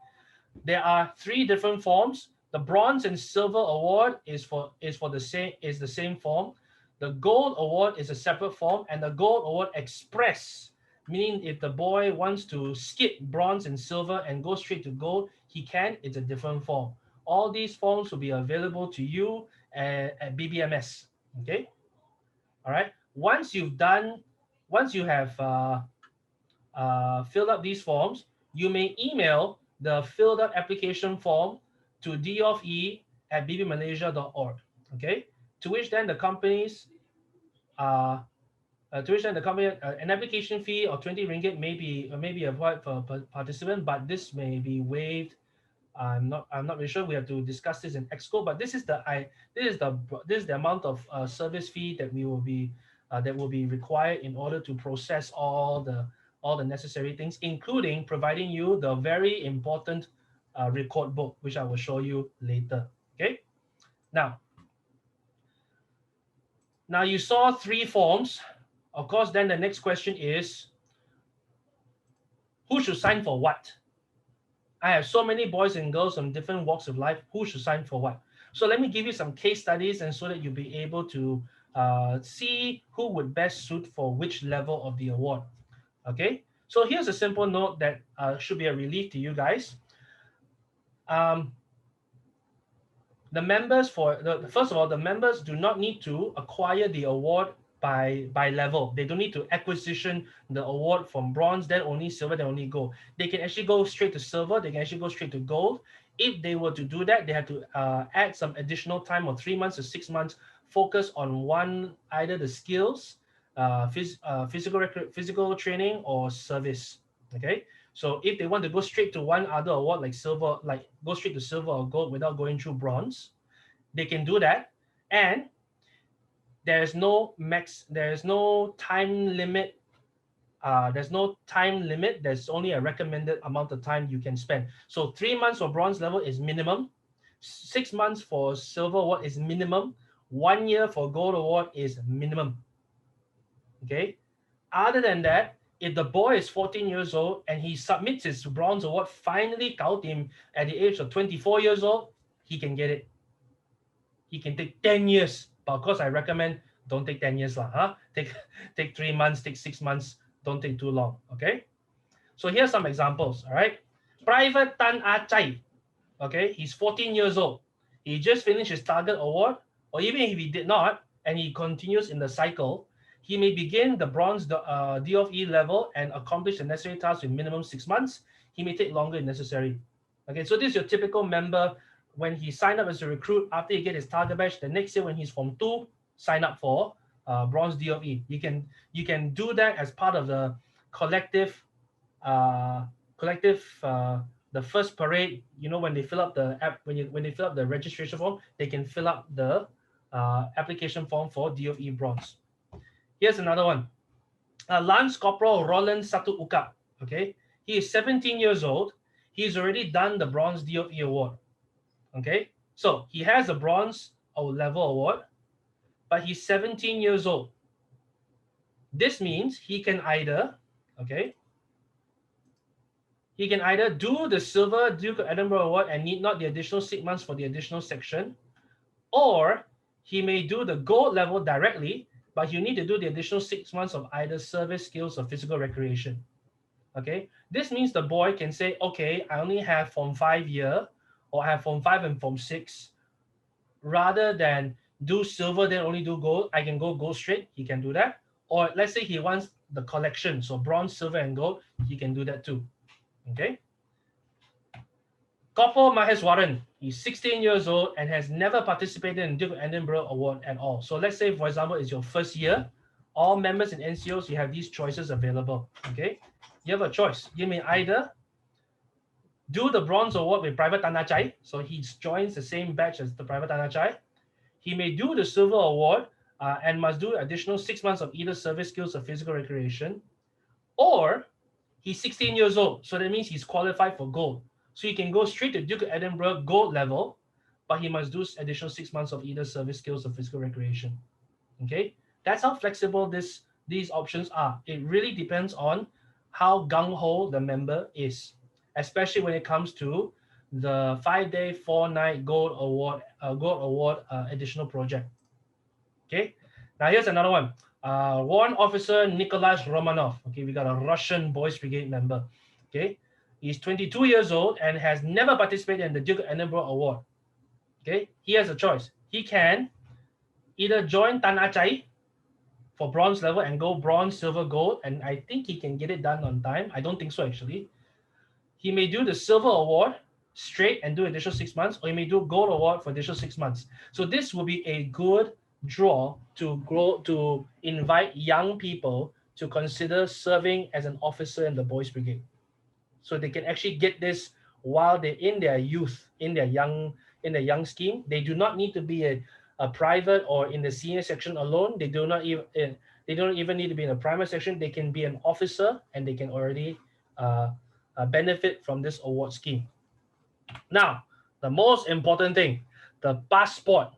there are 3 different forms. The bronze and silver award is the same form. The gold award is a separate form, and the gold award express, meaning if the boy wants to skip bronze and silver and go straight to gold, he can. It's a different form. All these forms will be available to you at BBMS. Okay. All right. Once you have filled up these forms, you may email the filled up application form to dofe@bbmalaysia.org. Okay. To which then the companies an application fee of 20 ringgit may be applied for participant, but this may be waived. I'm not really sure. We have to discuss this in Exco, but this is the amount of service fee that will be required in order to process all the necessary things, including providing you the very important record book, which I will show you later. Okay. Now you saw 3 forms. Of course, then the next question is, who should sign for what? I have so many boys and girls from different walks of life. Who should sign for what? So let me give you some case studies, and so that you'll be able to see who would best suit for which level of the award. Okay. So here's a simple note that should be a relief to you guys. The members first of all, the members do not need to acquire the award by level. They don't need to acquisition the award from bronze, then only silver, then only gold. They can actually go straight to silver. They can actually go straight to gold. If they were to do that, they have to add some additional time of 3 months to 6 months, focus on either the skills, physical training, or service. Okay. So if they want to go straight to one other award like silver, like go straight to silver or gold without going through bronze, they can do that. And there's no time limit. There's only a recommended amount of time you can spend. So 3 months for bronze level is minimum. 6 months for silver award is minimum. 1 year for gold award is minimum. Okay. Other than that, if the boy is 14 years old and he submits his bronze award, finally got him at the age of 24 years old, he can get it. He can take 10 years. But of course, I recommend don't take 10 years. Take 3 months, take 6 months. Don't take too long. Okay. So here's some examples, all right? Private Tan Ah Chai, okay? He's 14 years old. He just finished his target award, or even if he did not, and he continues in the cycle, he may begin the bronze D of E level and accomplish the necessary tasks in minimum 6 months. He may take longer if necessary. Okay, so this is your typical member when he signed up as a recruit. After he get his target badge, the next year when he's Form 2, sign up for bronze D of E. You can do that as part of the collective the first parade. You know, when they fill up the app, when they fill up the registration form, they can fill up the application form for D of E bronze. Here's another one. Lance Corporal Roland Satu Ukap. Okay, he is 17 years old. He's already done the bronze D of E award. Okay, so he has a bronze level award, but he's 17 years old. This means he can either, okay, he can either do the silver Duke of Edinburgh Award and need not the additional 6 months for the additional section, or he may do the gold level directly, but you need to do the additional 6 months of either service, skills, or physical recreation. Okay, this means the boy can say, okay, I only have Form 5 year, or I have Form 5 and Form 6. Rather than do silver, then only do gold, I can go gold straight. He can do that. Or let's say he wants the collection, so bronze, silver, and gold, he can do that too. Okay. Corporal Maheswaran, he's 16 years old and has never participated in Duke of Edinburgh Award at all. So let's say, for example, it's your first year. All members in NCOs, you have these choices available. Okay, you have a choice. You may either do the bronze award with Private Tan Ah Chai, so he joins the same batch as the Private Tan Ah Chai. He may do the silver award and must do additional 6 months of either service, skills, or physical recreation. Or he's 16 years old, so that means he's qualified for gold. So he can go straight to Duke of Edinburgh gold level, but he must do additional 6 months of either service, skills, or physical recreation. Okay, that's how flexible these options are. It really depends on how gung-ho the member is, especially when it comes to the 5-day, 4-night gold award additional project. Okay, now here's another one. Warrant Officer Nicholas Romanov. Okay, we got a Russian Boys Brigade member. Okay, he's 22 years old and has never participated in the Duke of Edinburgh Award. Okay, he has a choice. He can either join Tan Ah Chai for bronze level and go bronze, silver, gold, and I think he can get it done on time. I don't think so, actually. He may do the silver award straight and do additional 6 months, or he may do gold award for additional 6 months. So this will be a good draw to invite young people to consider serving as an officer in the Boys Brigade. So they can actually get this while they're in their youth, in their young scheme. They do not need to be a private or in the senior section alone. They don't even need to be in a primary section. They can be an officer and they can already benefit from this award scheme. Now, the most important thing, the passport,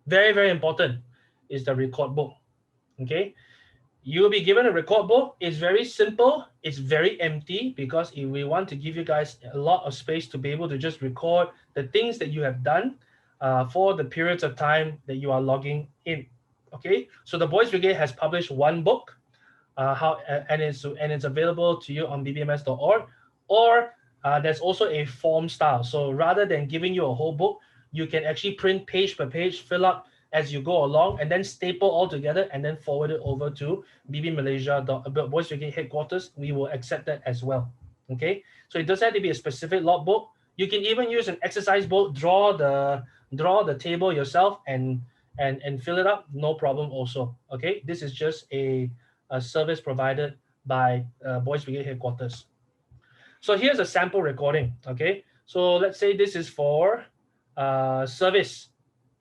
very, very important, is the record book. Okay, you'll be given a record book. It's very simple. It's very empty because we want to give you guys a lot of space to be able to just record the things that you have done for the periods of time that you are logging in. Okay, so the Boys Brigade has published one book, and it's available to you on bbms.org, or there's also a form style. So rather than giving you a whole book, you can actually print page per page, fill up as you go along, and then staple all together and then forward it over to BB Malaysia Boys Brigade headquarters. We will accept that as well. Okay, so it doesn't have to be a specific logbook. You can even use an exercise book, draw the table yourself and fill it up, no problem also. Okay, this is just a service provided by Boys Brigade headquarters. So here's a sample recording. Okay, so let's say this is for service.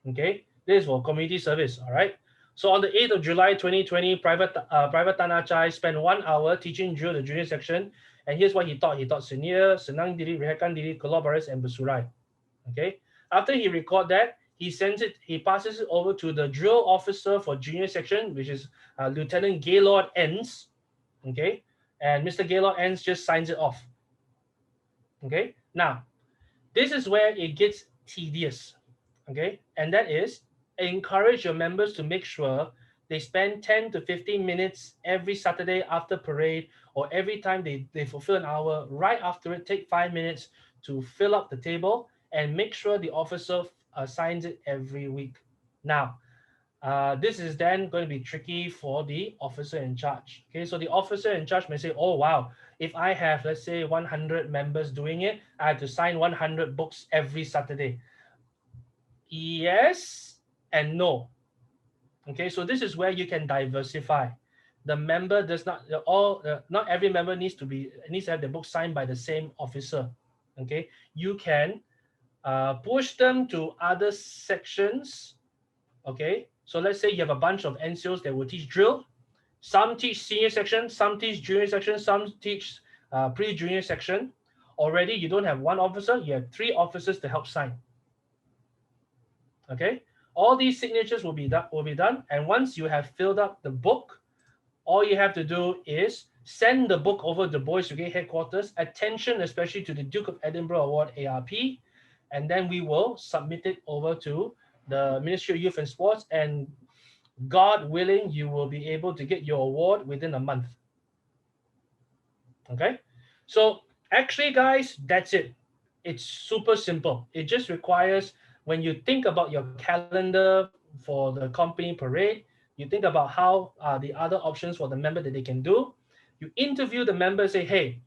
Okay, this is for community service. All right. So on the 8th of July 2020, Private Tan Ah Chai spent 1 hour teaching drill the junior section, and here's what he taught. He taught senior, senang diri, rehatkan diri, keluar baris, and bersurai. Okay. After he record that, he passes it over to the drill officer for junior section, which is Lieutenant Gaylord Enns. Okay, and Mr. Gaylord Enns just signs it off. Okay, now this is where it gets tedious. Okay, and that is encourage your members to make sure they spend 10 to 15 minutes every Saturday after parade, or every time they fulfill an hour, right after it, take 5 minutes to fill up the table and make sure the officer signs it every week. Now, this is then going to be tricky for the officer in charge. Okay, so the officer in charge may say, oh, wow, if I have, let's say, 100 members doing it, I have to sign 100 books every Saturday. Yes and no. Okay, so this is where you can diversify. The member does not not every member needs to have the book signed by the same officer. Okay, you can push them to other sections. Okay, so let's say you have a bunch of NCOs that will teach drill. Some teach senior section, some teach junior section, some teach pre-junior section. Already you don't have one officer, you have 3 officers to help sign. Okay, all these signatures will be done, and once you have filled up the book, all you have to do is send the book over to Boys Brigade headquarters, attention especially to the Duke of Edinburgh Award ARP, and then we will submit it over to the Ministry of Youth and Sports, and God willing, you will be able to get your award within a month. Okay, so actually, guys, that's it. It's super simple. It just requires, when you think about your calendar for the company parade, you think about how the other options for the member that they can do. You interview the member, say, hey,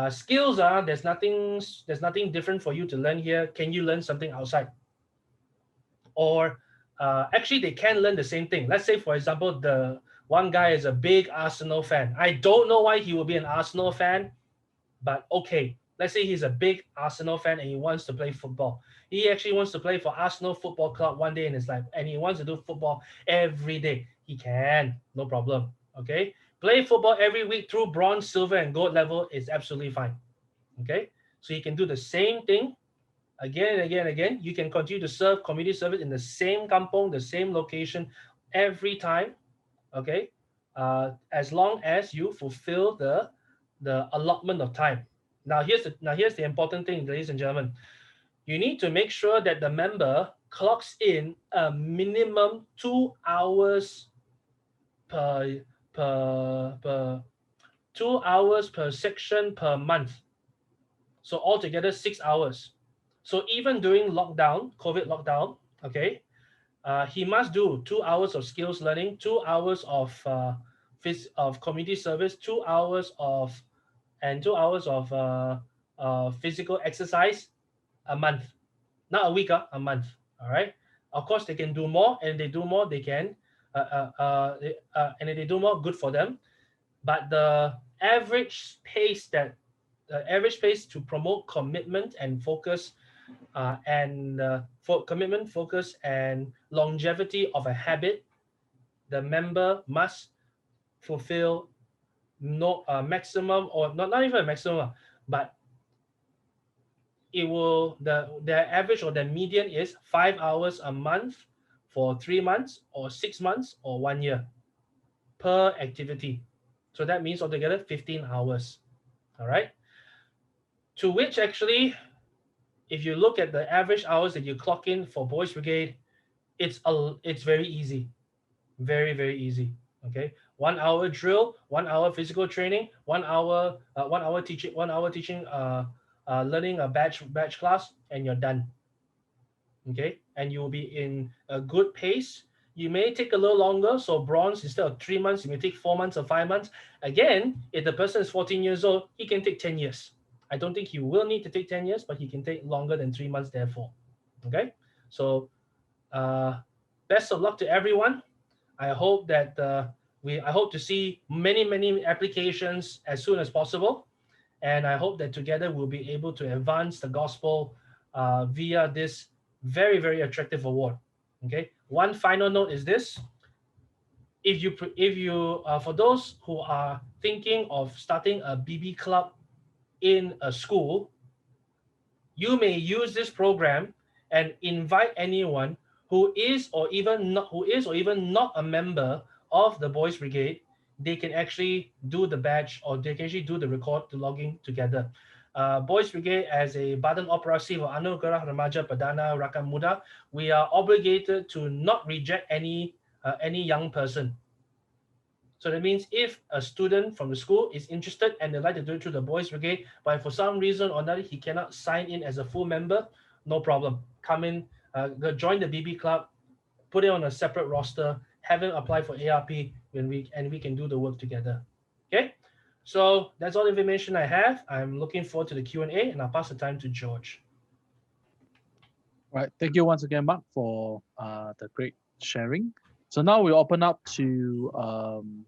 skills are, there's nothing different for you to learn here. Can you learn something outside? Or actually, they can learn the same thing. Let's say, for example, the one guy is a big Arsenal fan. I don't know why he will be an Arsenal fan, but okay. Let's say he's a big Arsenal fan and he wants to play football. He actually wants to play for Arsenal Football Club one day in his life, and he wants to do football every day. He can, no problem. Okay, play football every week through bronze, silver, and gold level is absolutely fine. Okay, so he can do the same thing again and again and again. You can continue to serve community service in the same kampong, the same location every time. Okay, as long as you fulfill the allotment of time. Now here's the important thing, ladies and gentlemen. You need to make sure that the member clocks in a minimum 2 hours per 2 hours per section per month. So altogether 6 hours. So even during lockdown, COVID lockdown, okay, he must do 2 hours of skills learning, 2 hours of community service, 2 hours of physical exercise a month, not a week, a month. All right. Of course, they can do more, and they do more, they can, and if they do more, good for them. But the average pace to promote commitment and focus, for commitment, focus, and longevity of a habit, the member must fulfill maximum, or not even a maximum, but the average or the median is 5 hours a month for 3 months or 6 months or 1 year per activity. So that means altogether 15 hours. All right. To which actually, if you look at the average hours that you clock in for Boys Brigade, it's very easy, very, very easy. Okay, 1 hour drill, 1 hour physical training, 1 hour teaching, learning a batch class, and you're done. Okay, and you will be in a good pace. You may take a little longer, so bronze, instead of 3 months, you may take 4 months or 5 months. Again, if the person is 14 years old, he can take 10 years. I don't think he will need to take 10 years, but he can take longer than 3 months, therefore. Okay, so best of luck to everyone. I hope that I hope to see many applications as soon as possible, and I hope that together we'll be able to advance the gospel via this very, very attractive award. Okay. One final note is this: if you for those who are thinking of starting a BB club in a school, you may use this program and invite anyone who is or even not a member of the Boys Brigade. They can actually do the badge, or they can actually do the record to logging together. Boys Brigade, as a Badan Operasi for Anugerah Remaja Perdana Rakan Muda, we are obligated to not reject any any young person. So that means if a student from the school is interested and they'd like to do it through the Boys Brigade, but for some reason or another he cannot sign in as a full member, no problem. Come in, join the BB Club, put it on a separate roster, have him apply for ARP we can do the work together. Okay, so that's all the information I have. I'm looking forward to the Q&A, and I'll pass the time to George. All right. Thank you once again, Mark, for the great sharing. So now we open up to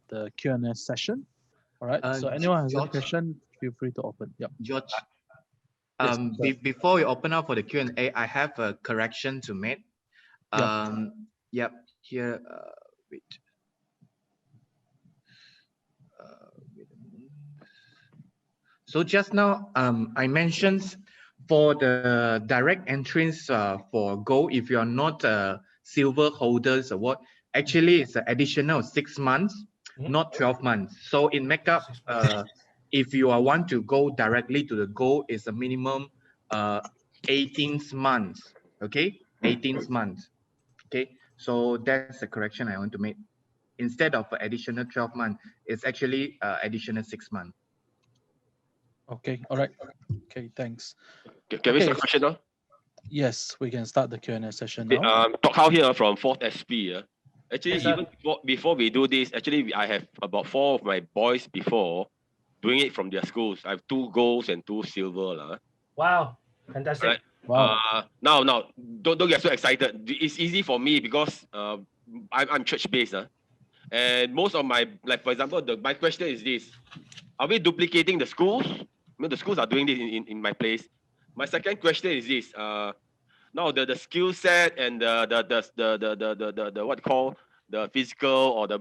the Q&A session. All right. So anyone has any George? question, feel free to open. Yep. George, Yes, before we open up for the Q&A, I have a correction to make. Yep. Here, wait. Wait a minute. So just now, I mentioned for the direct entrance for Gold, if you are not a silver holders award, actually it's an additional 6 months, not 12 months. So in makeup, if you want to go directly to the Gold, it's a minimum 18 months. Okay, 18 months. Okay, so that's the correction I want to make. Instead of additional 12 months, it's actually additional 6 months. Okay. All right. Okay. Thanks. Can we start the question now? Yes, we can start the Q&A session now. Talk Hao here from 4th SP. Actually, Yes, even before we do this, actually, I have about 4 of my boys before doing it from their schools. I have 2 golds and 2 silver. Wow, fantastic. Right? Wow. Now, don't get so excited. It's easy for me because I'm church-based. And most of my, like for example, my question is this: are we duplicating the schools? I mean, the schools are doing this in my place. My second question is this: now the skill set and the what call the physical or the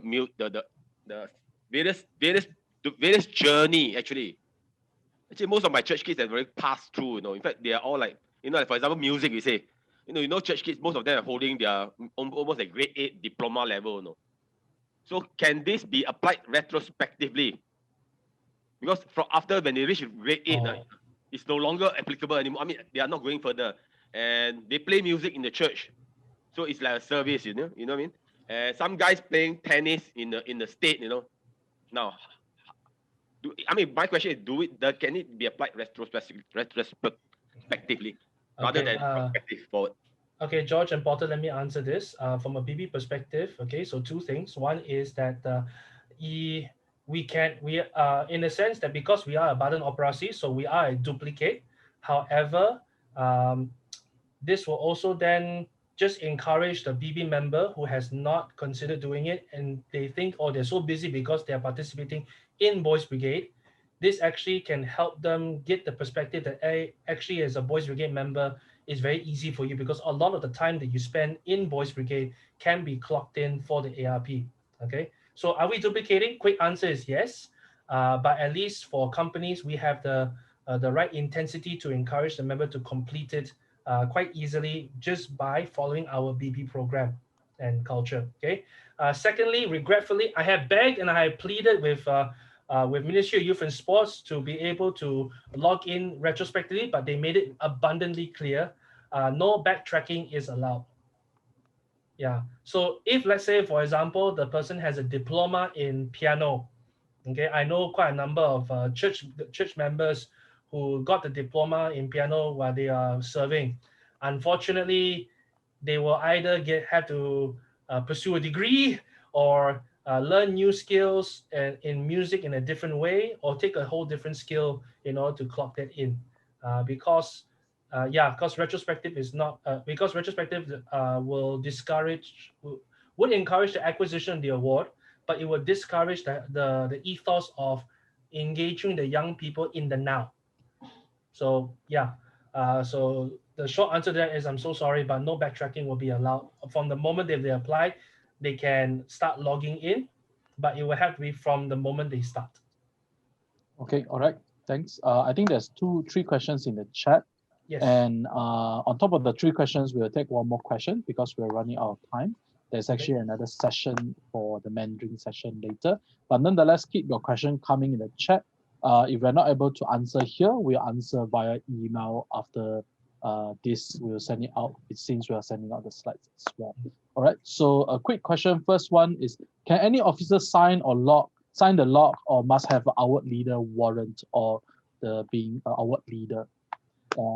various journey actually. Actually, most of my church kids have already passed through. In fact, they are all like, like for example, music. We say, church kids. Most of them are holding their almost like grade 8 diploma level. So can this be applied retrospectively? Because after when they reach grade 8, it's no longer applicable anymore. I mean, they are not going further, and they play music in the church, so it's like a service, you know what I mean? And some guys playing tennis in the state, Now, my question is, can it be applied retrospectively rather than prospective forward? Okay, George and Porter, let me answer this from a BB perspective. Okay, so 2 things. One is that we in a sense that because we are a Badan operasi, so we are a duplicate. However, this will also then just encourage the BB member who has not considered doing it and they think, they're so busy because they're participating in Boys Brigade. This actually can help them get the perspective that actually as a Boys Brigade member, is very easy for you because a lot of the time that you spend in Boys Brigade can be clocked in for the ARP. Okay, so are we duplicating? Quick answer is yes, but at least for companies, we have the right intensity to encourage the member to complete it quite easily just by following our BB program and culture. Okay. Secondly, regretfully, I have begged and I have pleaded with Ministry of Youth and Sports to be able to log in retrospectively, but they made it abundantly clear, no backtracking is allowed. Yeah, so if let's say, for example, the person has a diploma in piano, okay, I know quite a number of church members who got the diploma in piano while they are serving. Unfortunately, they will either have to pursue a degree or learn new skills in music in a different way, or take a whole different skill in order to clock that in, because retrospective is not because retrospective would encourage the acquisition of the award, but it would discourage the ethos of engaging the young people in the now. So so the short answer to that is I'm so sorry, but no backtracking will be allowed. From the moment that they apply, they can start logging in, but it will have to be from the moment they start. Okay, all right, thanks. I think there's 3 questions in the chat. Yes. And on top of the 3 questions, we'll take 1 more question because we're running out of time. There's actually another session for the Mandarin session later. But nonetheless, keep your question coming in the chat. If we're not able to answer here, we'll answer via email after this we'll send it out. It seems we are sending out the slides as well. All right. So a quick question. First one is: can any officer sign the log, or must have an award leader warrant or the being an award leader?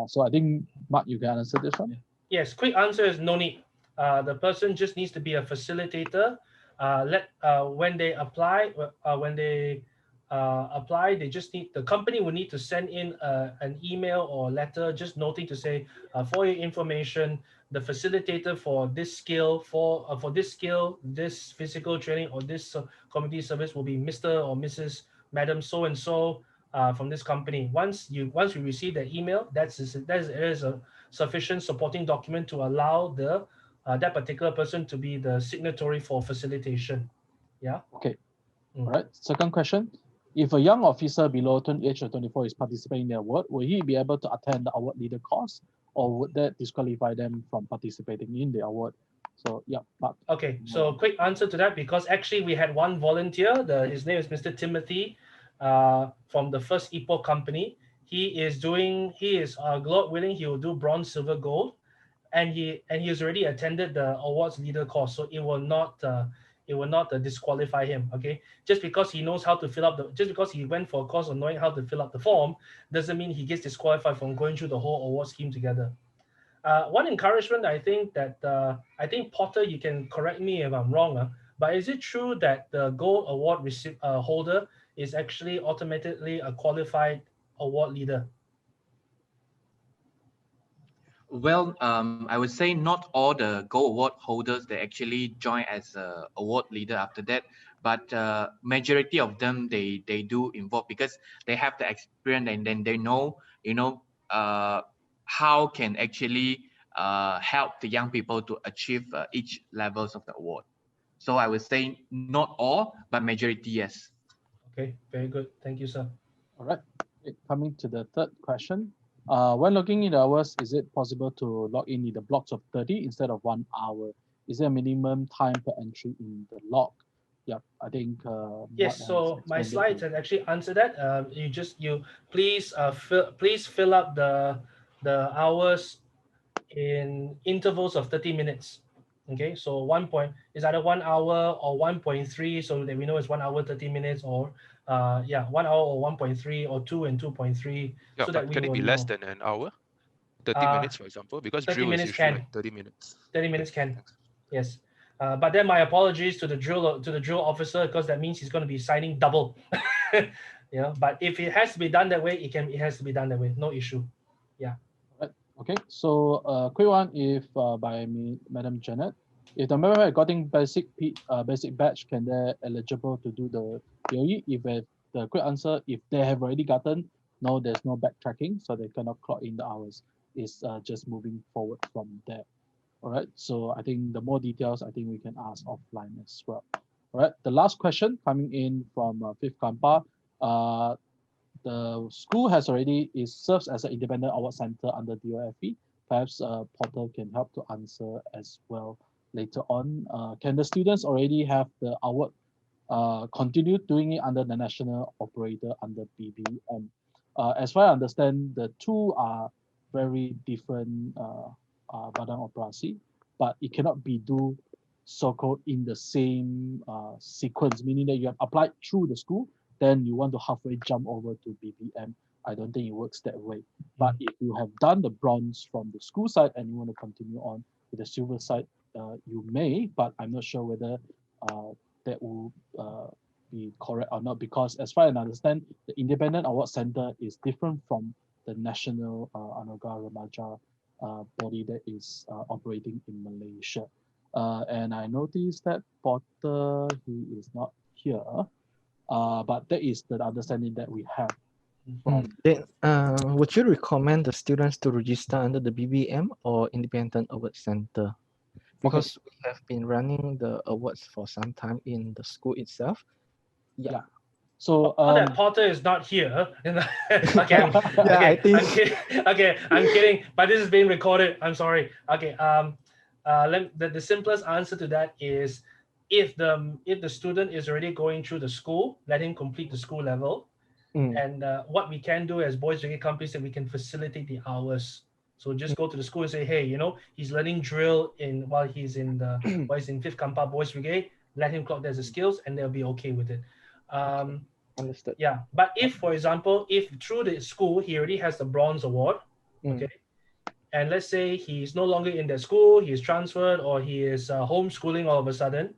So I think Mark, you can answer this one. Yes. Quick answer is no need. The person just needs to be a facilitator. When they apply, they just need, the company will need to send in an email or letter just noting to say, for your information, the facilitator for this skill, this physical training or this community service will be Mr. or Mrs. Madam so and so from this company. Once you receive the email, that is a sufficient supporting document to allow that particular person to be the signatory for facilitation. Yeah. Okay. All right. Second question. If a young officer below age of 24 is participating in the award, will he be able to attend the award leader course, or would that disqualify them from participating in the award? So yeah, Mark. Okay, so quick answer to that, because actually we had one volunteer. His name is Mr. Timothy from the First Epoch Company. He is God willing, he will do bronze, silver, gold, and he has already attended the awards leader course, so it will not disqualify him. Okay, just because he knows how to fill up just because he went for a course of knowing how to fill up the form doesn't mean he gets disqualified from going through the whole award scheme together. One encouragement, I think Potter, you can correct me if I'm wrong, but is it true that the Gold Award holder is actually automatically a qualified award leader? Well, I would say not all the Gold Award holders, they actually join as a award leader after that, but majority of them, they do involve because they have the experience, and then they know, how can actually help the young people to achieve each levels of the award. So I would say not all, but majority, yes. Okay, very good. Thank you, sir. All right. Coming to the third question. When logging in the hours, is it possible to log in the blocks of 30 instead of 1 hour? Is there a minimum time per entry in the log? Yeah, I think. Yes. So my slides have actually answered that. Please fill up the hours in intervals of 30 minutes. Okay, so is either 1 hour or 1.3, so that we know it's 1 hour 30 minutes, or 1 hour or 1.3, or 2 and 2.3. Yeah, so but that we can it will be less know. than an hour? 30 minutes, for example, because 30 drill is minutes usually can. like 30 minutes. 30 minutes can. Yes. But then my apologies to the drill officer, because that means he's going to be signing double. But if it has to be done that way, it has to be done that way. No issue. Yeah. Okay, so quick one, if by Madam Janet, if the member have gotten basic badge, can they eligible to do the POE? If the quick answer, if they have already gotten, no, there's no backtracking, so they cannot clock in the hours. It's just moving forward from there. All right, so I think the more details, I think we can ask offline as well. All right, the last question coming in from Fifth Kampa. The school serves as an independent award center under DOFE. Perhaps Porter can help to answer as well later on. Can the students already have the award continue doing it under the national operator under BBM? As far as I understand, the two are very different badan operasi, but it cannot be do so-called in the same sequence, meaning that you have applied through the school, then you want to halfway jump over to BBM. I don't think it works that way. But if you have done the bronze from the school side and you want to continue on with the silver side, you may, but I'm not sure whether that will be correct or not, because as far as I understand, the Independent Award Center is different from the national Anugerah Remaja body that is operating in Malaysia. And I noticed that Porter, he is not here. But that is the understanding that we have. Then, would you recommend the students to register under the BBM or Independent Award Center? Because we have been running the awards for some time in the school itself. Yeah. So that Porter is not here. Okay, I think... I'm kidding. Okay, I'm kidding. But this is being recorded. I'm sorry. Okay. The simplest answer to that is, if the student is already going through the school, let him complete the school level. And what we can do as boys brigade companies, that we can facilitate the hours. So just go to the school and say, hey, he's learning drill while he's in 5th Kampa Boys Brigade. Let him clock there's the skills, and they'll be okay with it. Understood. Yeah, but if, for example, if through the school he already has the bronze award, okay, and let's say he's no longer in the school, he's transferred, or he is homeschooling all of a sudden,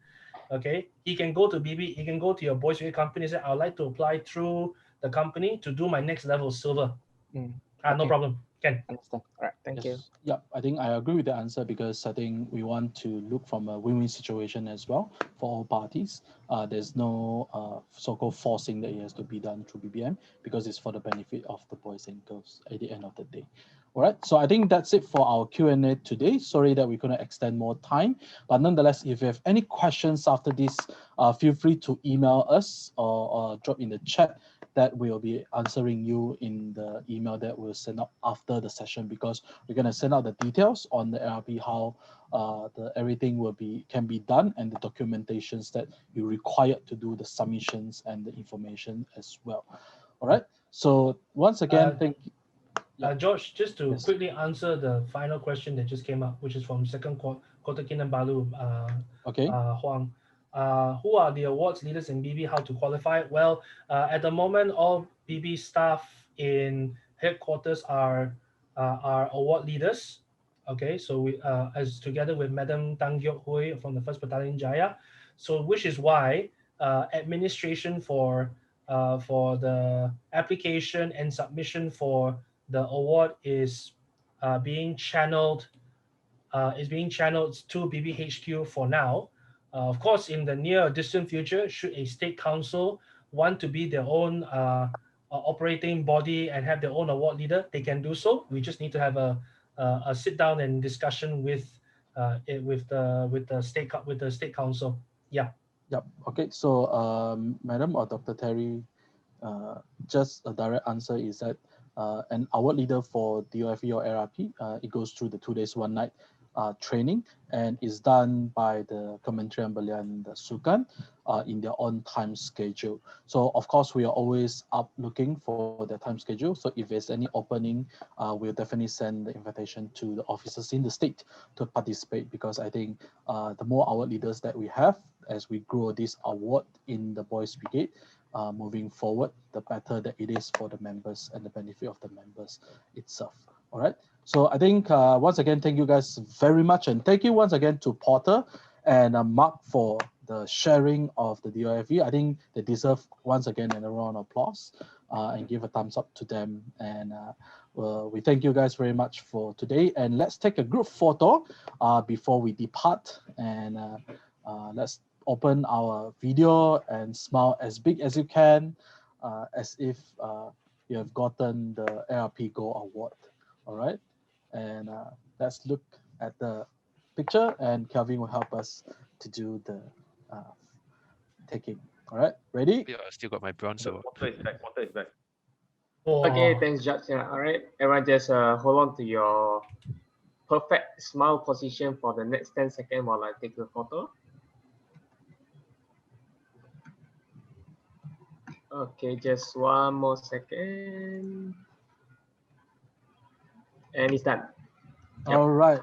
okay, he can go to he can go to your Boys Brigade company and say, I'd like to apply through the company to do my next level silver. No problem. Can understand. All right, thank you. Yeah, I think I agree with the answer, because I think we want to look from a win-win situation as well for all parties. There's no so-called forcing that it has to be done through BBM, because it's for the benefit of the boys and girls at the end of the day. All right, so I think that's it for our Q&A today. Sorry that we couldn't extend more time, but nonetheless, if you have any questions after this, feel free to email us or drop in the chat. That will be answering you in the email that we'll send out after the session, because we're going to send out the details on the ARP, how everything can be done, and the documentations that you required to do the submissions and the information as well. All right. So once again, thank you. George, just to quickly answer the final question that just came up, which is from second Kota Kinabalu, Huang. Who are the awards leaders in BB? How to qualify? Well, at the moment, all BB staff in headquarters are award leaders. Okay, so we as together with Madam Tang Gyok Hui from the 1st Battalion Jaya. So which is why administration for the application and submission for the award is being channeled to BBHQ for now. Of course, in the near or distant future, should a state council want to be their own operating body and have their own award leader, they can do so. We just need to have a sit down and discussion with the state council. Yeah. Yep. Okay. So, Madam or Dr. Terry, just a direct answer is that an award leader for DOFE or ARP, it goes through the 2 days, 1 night training, and is done by the Kementerian Belia the Sukan in their own time schedule. So of course, we are always up looking for the time schedule. So if there's any opening, we'll definitely send the invitation to the officers in the state to participate, because I think the more award leaders that we have as we grow this award in the Boys Brigade, moving forward, the better that it is for the members and the benefit of the members itself. All right. So I think once again, thank you guys very much. And thank you once again to Porter and Mark for the sharing of the DOFE. I think they deserve once again a round of applause and give a thumbs up to them. And we thank you guys very much for today. And let's take a group photo before we depart. And let's open our video and smile as big as you can, as if you have gotten the ARP Gold Award. All right. And let's look at the picture, and Kelvin will help us to do the taking. All right, ready? Yeah, I still got my bronze award. Water is back. Water is back. Okay, thanks, Judge. Yeah, all right, everyone just hold on to your perfect smile position for the next 10 seconds while I take the photo. Okay, just one more second. And it's done. Yep. All right.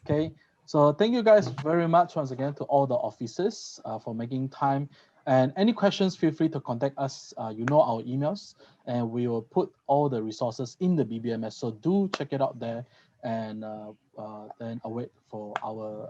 Okay. So thank you guys very much once again to all the officers for making time. And any questions, feel free to contact us. You know our emails, and we will put all the resources in the BBMS. So do check it out there, and then await for our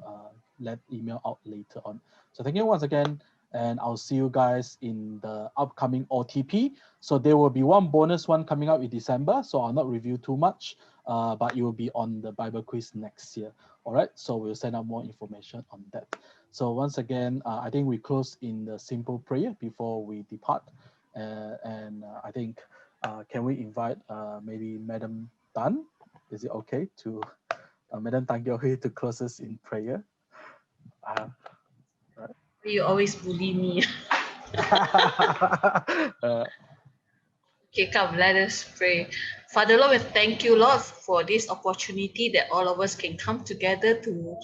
email out later on. So thank you once again. And I'll see you guys in the upcoming OTP. So there will be one bonus one coming out in December. So I'll not review too much, but it will be on the Bible quiz next year. All right. So we'll send out more information on that. So once again, I think we close in the simple prayer before we depart. I think, can we invite maybe Madam Tan? Is it okay to Madam Tan Gyo-hui to close us in prayer? Right. You always bully me. Okay, come, let us pray. Father Lord, we thank you, Lord, for this opportunity that all of us can come together to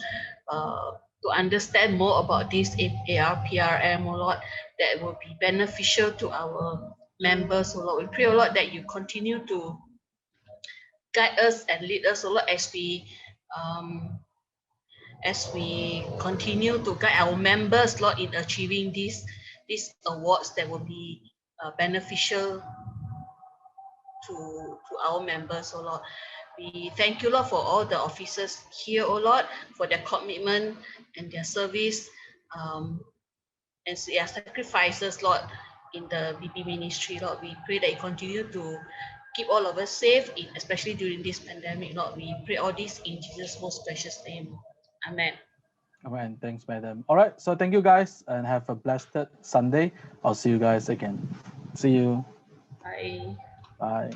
understand more about this ARPRM, oh Lord, that will be beneficial to our members, oh Lord. We pray, oh Lord, that you continue to guide us and lead us a lot as we continue to guide our members Lord in achieving these awards that will be beneficial to our members, oh Lord. We thank you, Lord, for all the officers here, oh Lord, for their commitment and their service and their sacrifices, Lord, in the BB ministry, Lord. We pray that you continue to keep all of us safe, especially during this pandemic, Lord. We pray all this in Jesus' most precious name. Amen. Amen. Thanks, madam. All right. So thank you guys and have a blessed Sunday. I'll see you guys again. See you. Bye. Bye.